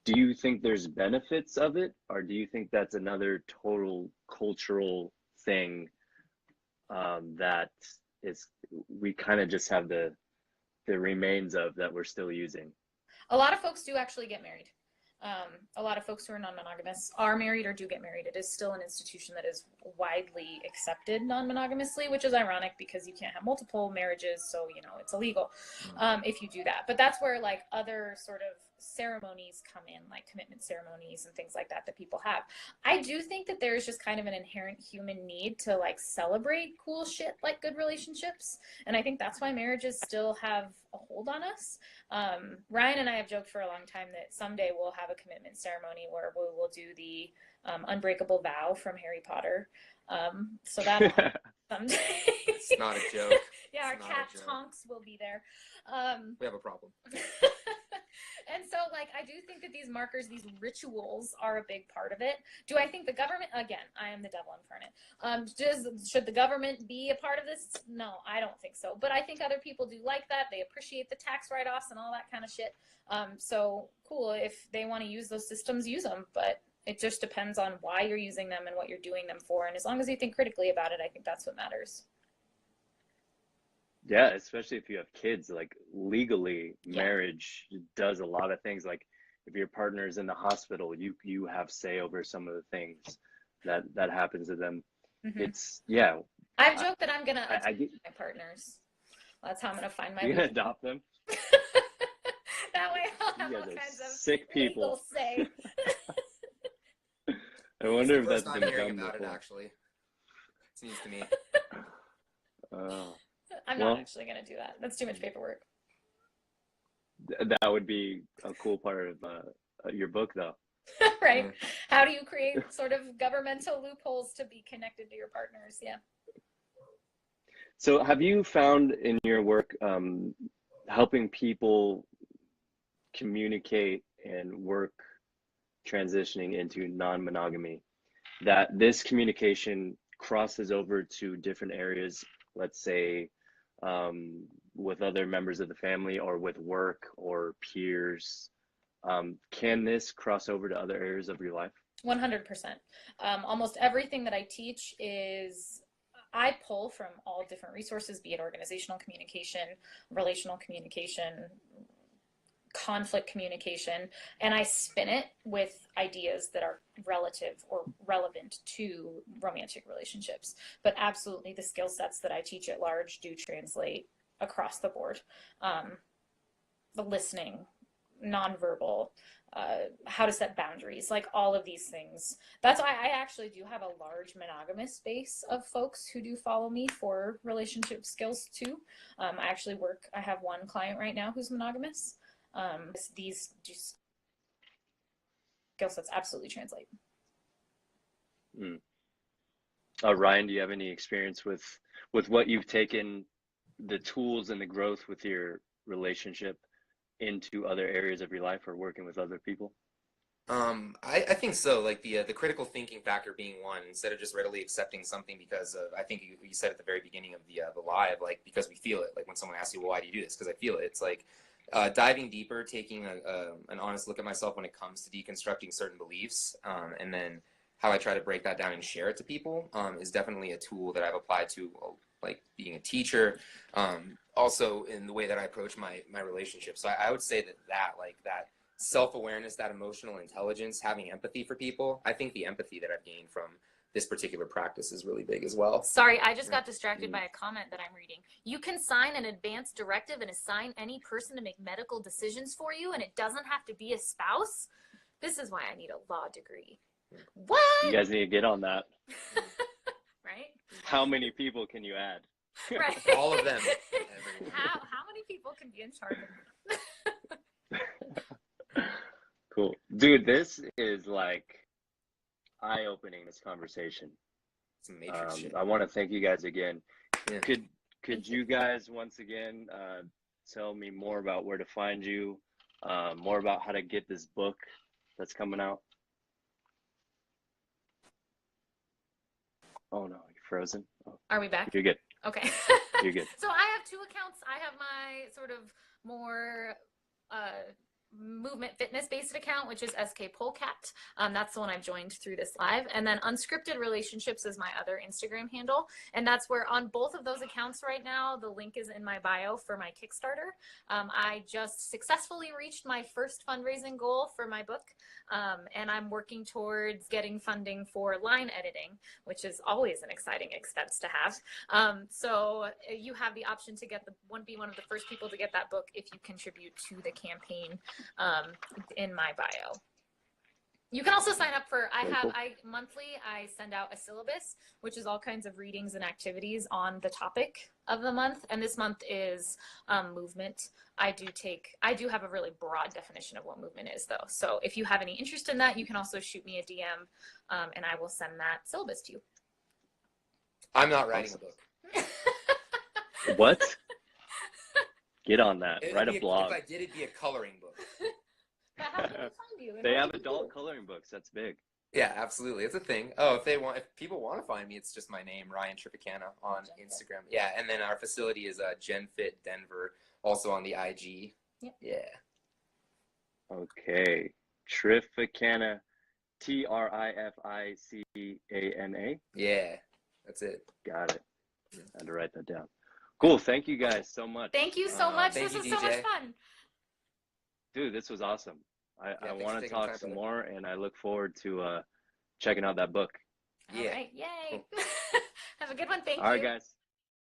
Do you think there's benefits of it, or do you think that's another total cultural thing that we kind of just have the remains of that we're still using? A lot of folks do actually get married. A lot of folks who are non-monogamous are married or do get married. It is still an institution that is widely accepted non-monogamously, which is ironic because you can't have multiple marriages, so it's illegal if you do that. But that's where like other sort of ceremonies come in, like commitment ceremonies and things like that people have. I do think that there's just kind of an inherent human need to like celebrate cool shit like good relationships, and I think that's why marriages still have a hold on us. Ryan and I have joked for a long time that someday we'll have a commitment ceremony where we will do the unbreakable vow from Harry Potter. So that someday. It's not a joke. Yeah, our cat Tonks will be there. We have a problem. And so, like, I do think that these markers, these rituals are a big part of it. Do I think the government, again, I am the devil incarnate. Should the government be a part of this? No, I don't think so. But I think other people do like that. They appreciate the tax write-offs and all that kind of shit. So cool. If they want to use those systems, use them. But it just depends on why you're using them and what you're doing them for. And as long as you think critically about it, I think that's what matters. Yeah, especially if you have kids, like legally, marriage does a lot of things. Like if your partner is in the hospital, you have say over some of the things that happens to them. It's I've joked that I'm gonna adopt my partners. That's how I'm gonna find my. You're gonna adopt them. That way I'll have all kinds of sick people. Say. I wonder if that's been done about before. It actually, it seems to me. I'm not actually going to do that. That's too much paperwork. That would be a cool part of your book, though. Right. How do you create sort of governmental loopholes to be connected to your partners? Yeah. So have you found in your work helping people communicate and work transitioning into non-monogamy, that this communication crosses over to different areas, let's say with other members of the family or with work or peers? Can this cross over to other areas of your life? 100%. Almost everything that I teach I pull from all different resources, be it organizational communication, relational communication, conflict communication, and I spin it with ideas that are relative or relevant to romantic relationships. But absolutely, the skill sets that I teach at large do translate across the board. The listening, nonverbal, how to set boundaries, like all of these things. That's why I actually do have a large monogamous base of folks who do follow me for relationship skills too. I have one client right now who's monogamous. These skill sets absolutely translate. Ryan, do you have any experience with what you've taken, the tools and the growth with your relationship into other areas of your life or working with other people? I think so. Like the critical thinking factor being one, instead of just readily accepting something because of, I think you said at the very beginning of the live, like because we feel it. Like when someone asks you, well, why do you do this? Because I feel it. It's like diving deeper, taking an honest look at myself when it comes to deconstructing certain beliefs, and then how I try to break that down and share it to people is definitely a tool that I've applied to, like being a teacher, also in the way that I approach my relationship. So I would say that self-awareness, that emotional intelligence, having empathy for people. I think the empathy that I've gained from this particular practice is really big as well. Sorry, I just got distracted by a comment that I'm reading. You can sign an advance directive and assign any person to make medical decisions for you, and it doesn't have to be a spouse. This is why I need a law degree. What? You guys need to get on that. Right? How many people can you add? Right. All of them. How many people can be in charge of that? Cool. Dude, this is like eye-opening, this conversation. Some matrix shit. I want to thank you guys again. Yeah. Could you guys once again tell me more about where to find you, more about how to get this book that's coming out? Oh no, you're frozen. Oh, Are we back? you're good. Okay. You're good. So I have two accounts. I have my sort of more movement fitness based account, which is SK Polecat. That's the one I've joined through this live. And then Unscripted Relationships is my other Instagram handle. And that's where on both of those accounts right now, the link is in my bio for my Kickstarter. I just successfully reached my first fundraising goal for my book. And I'm working towards getting funding for line editing, which is always an exciting expense to have. So you have the option to be one of the first people to get that book if you contribute to the campaign in my bio. You can also sign up for, monthly I send out a syllabus, which is all kinds of readings and activities on the topic of the month. And this month is movement. I do have a really broad definition of what movement is though. So if you have any interest in that, you can also shoot me a DM and I will send that syllabus to you. I'm not writing a book. What? Get on that. Write a blog. If I did, it'd be a coloring book. But how can they find you? They have adult coloring books. That's big. Yeah, absolutely. It's a thing. Oh, if people want to find me, it's just my name, Ryan Trificana on Instagram. Yeah, and then our facility is GenFit Denver, also on the IG. Yep. Yeah. Okay. Trificana, Trificana. Yeah, that's it. Got it. I had to write that down. Cool. Thank you guys so much. Thank you so much. Thank This you, was so much DJ. fun. Dude, this was awesome. I thanks want for to taking talk time for some the- more, and I look forward to checking out that book. Yeah. All right. Yay. Have a good one. Thank you. All right, guys.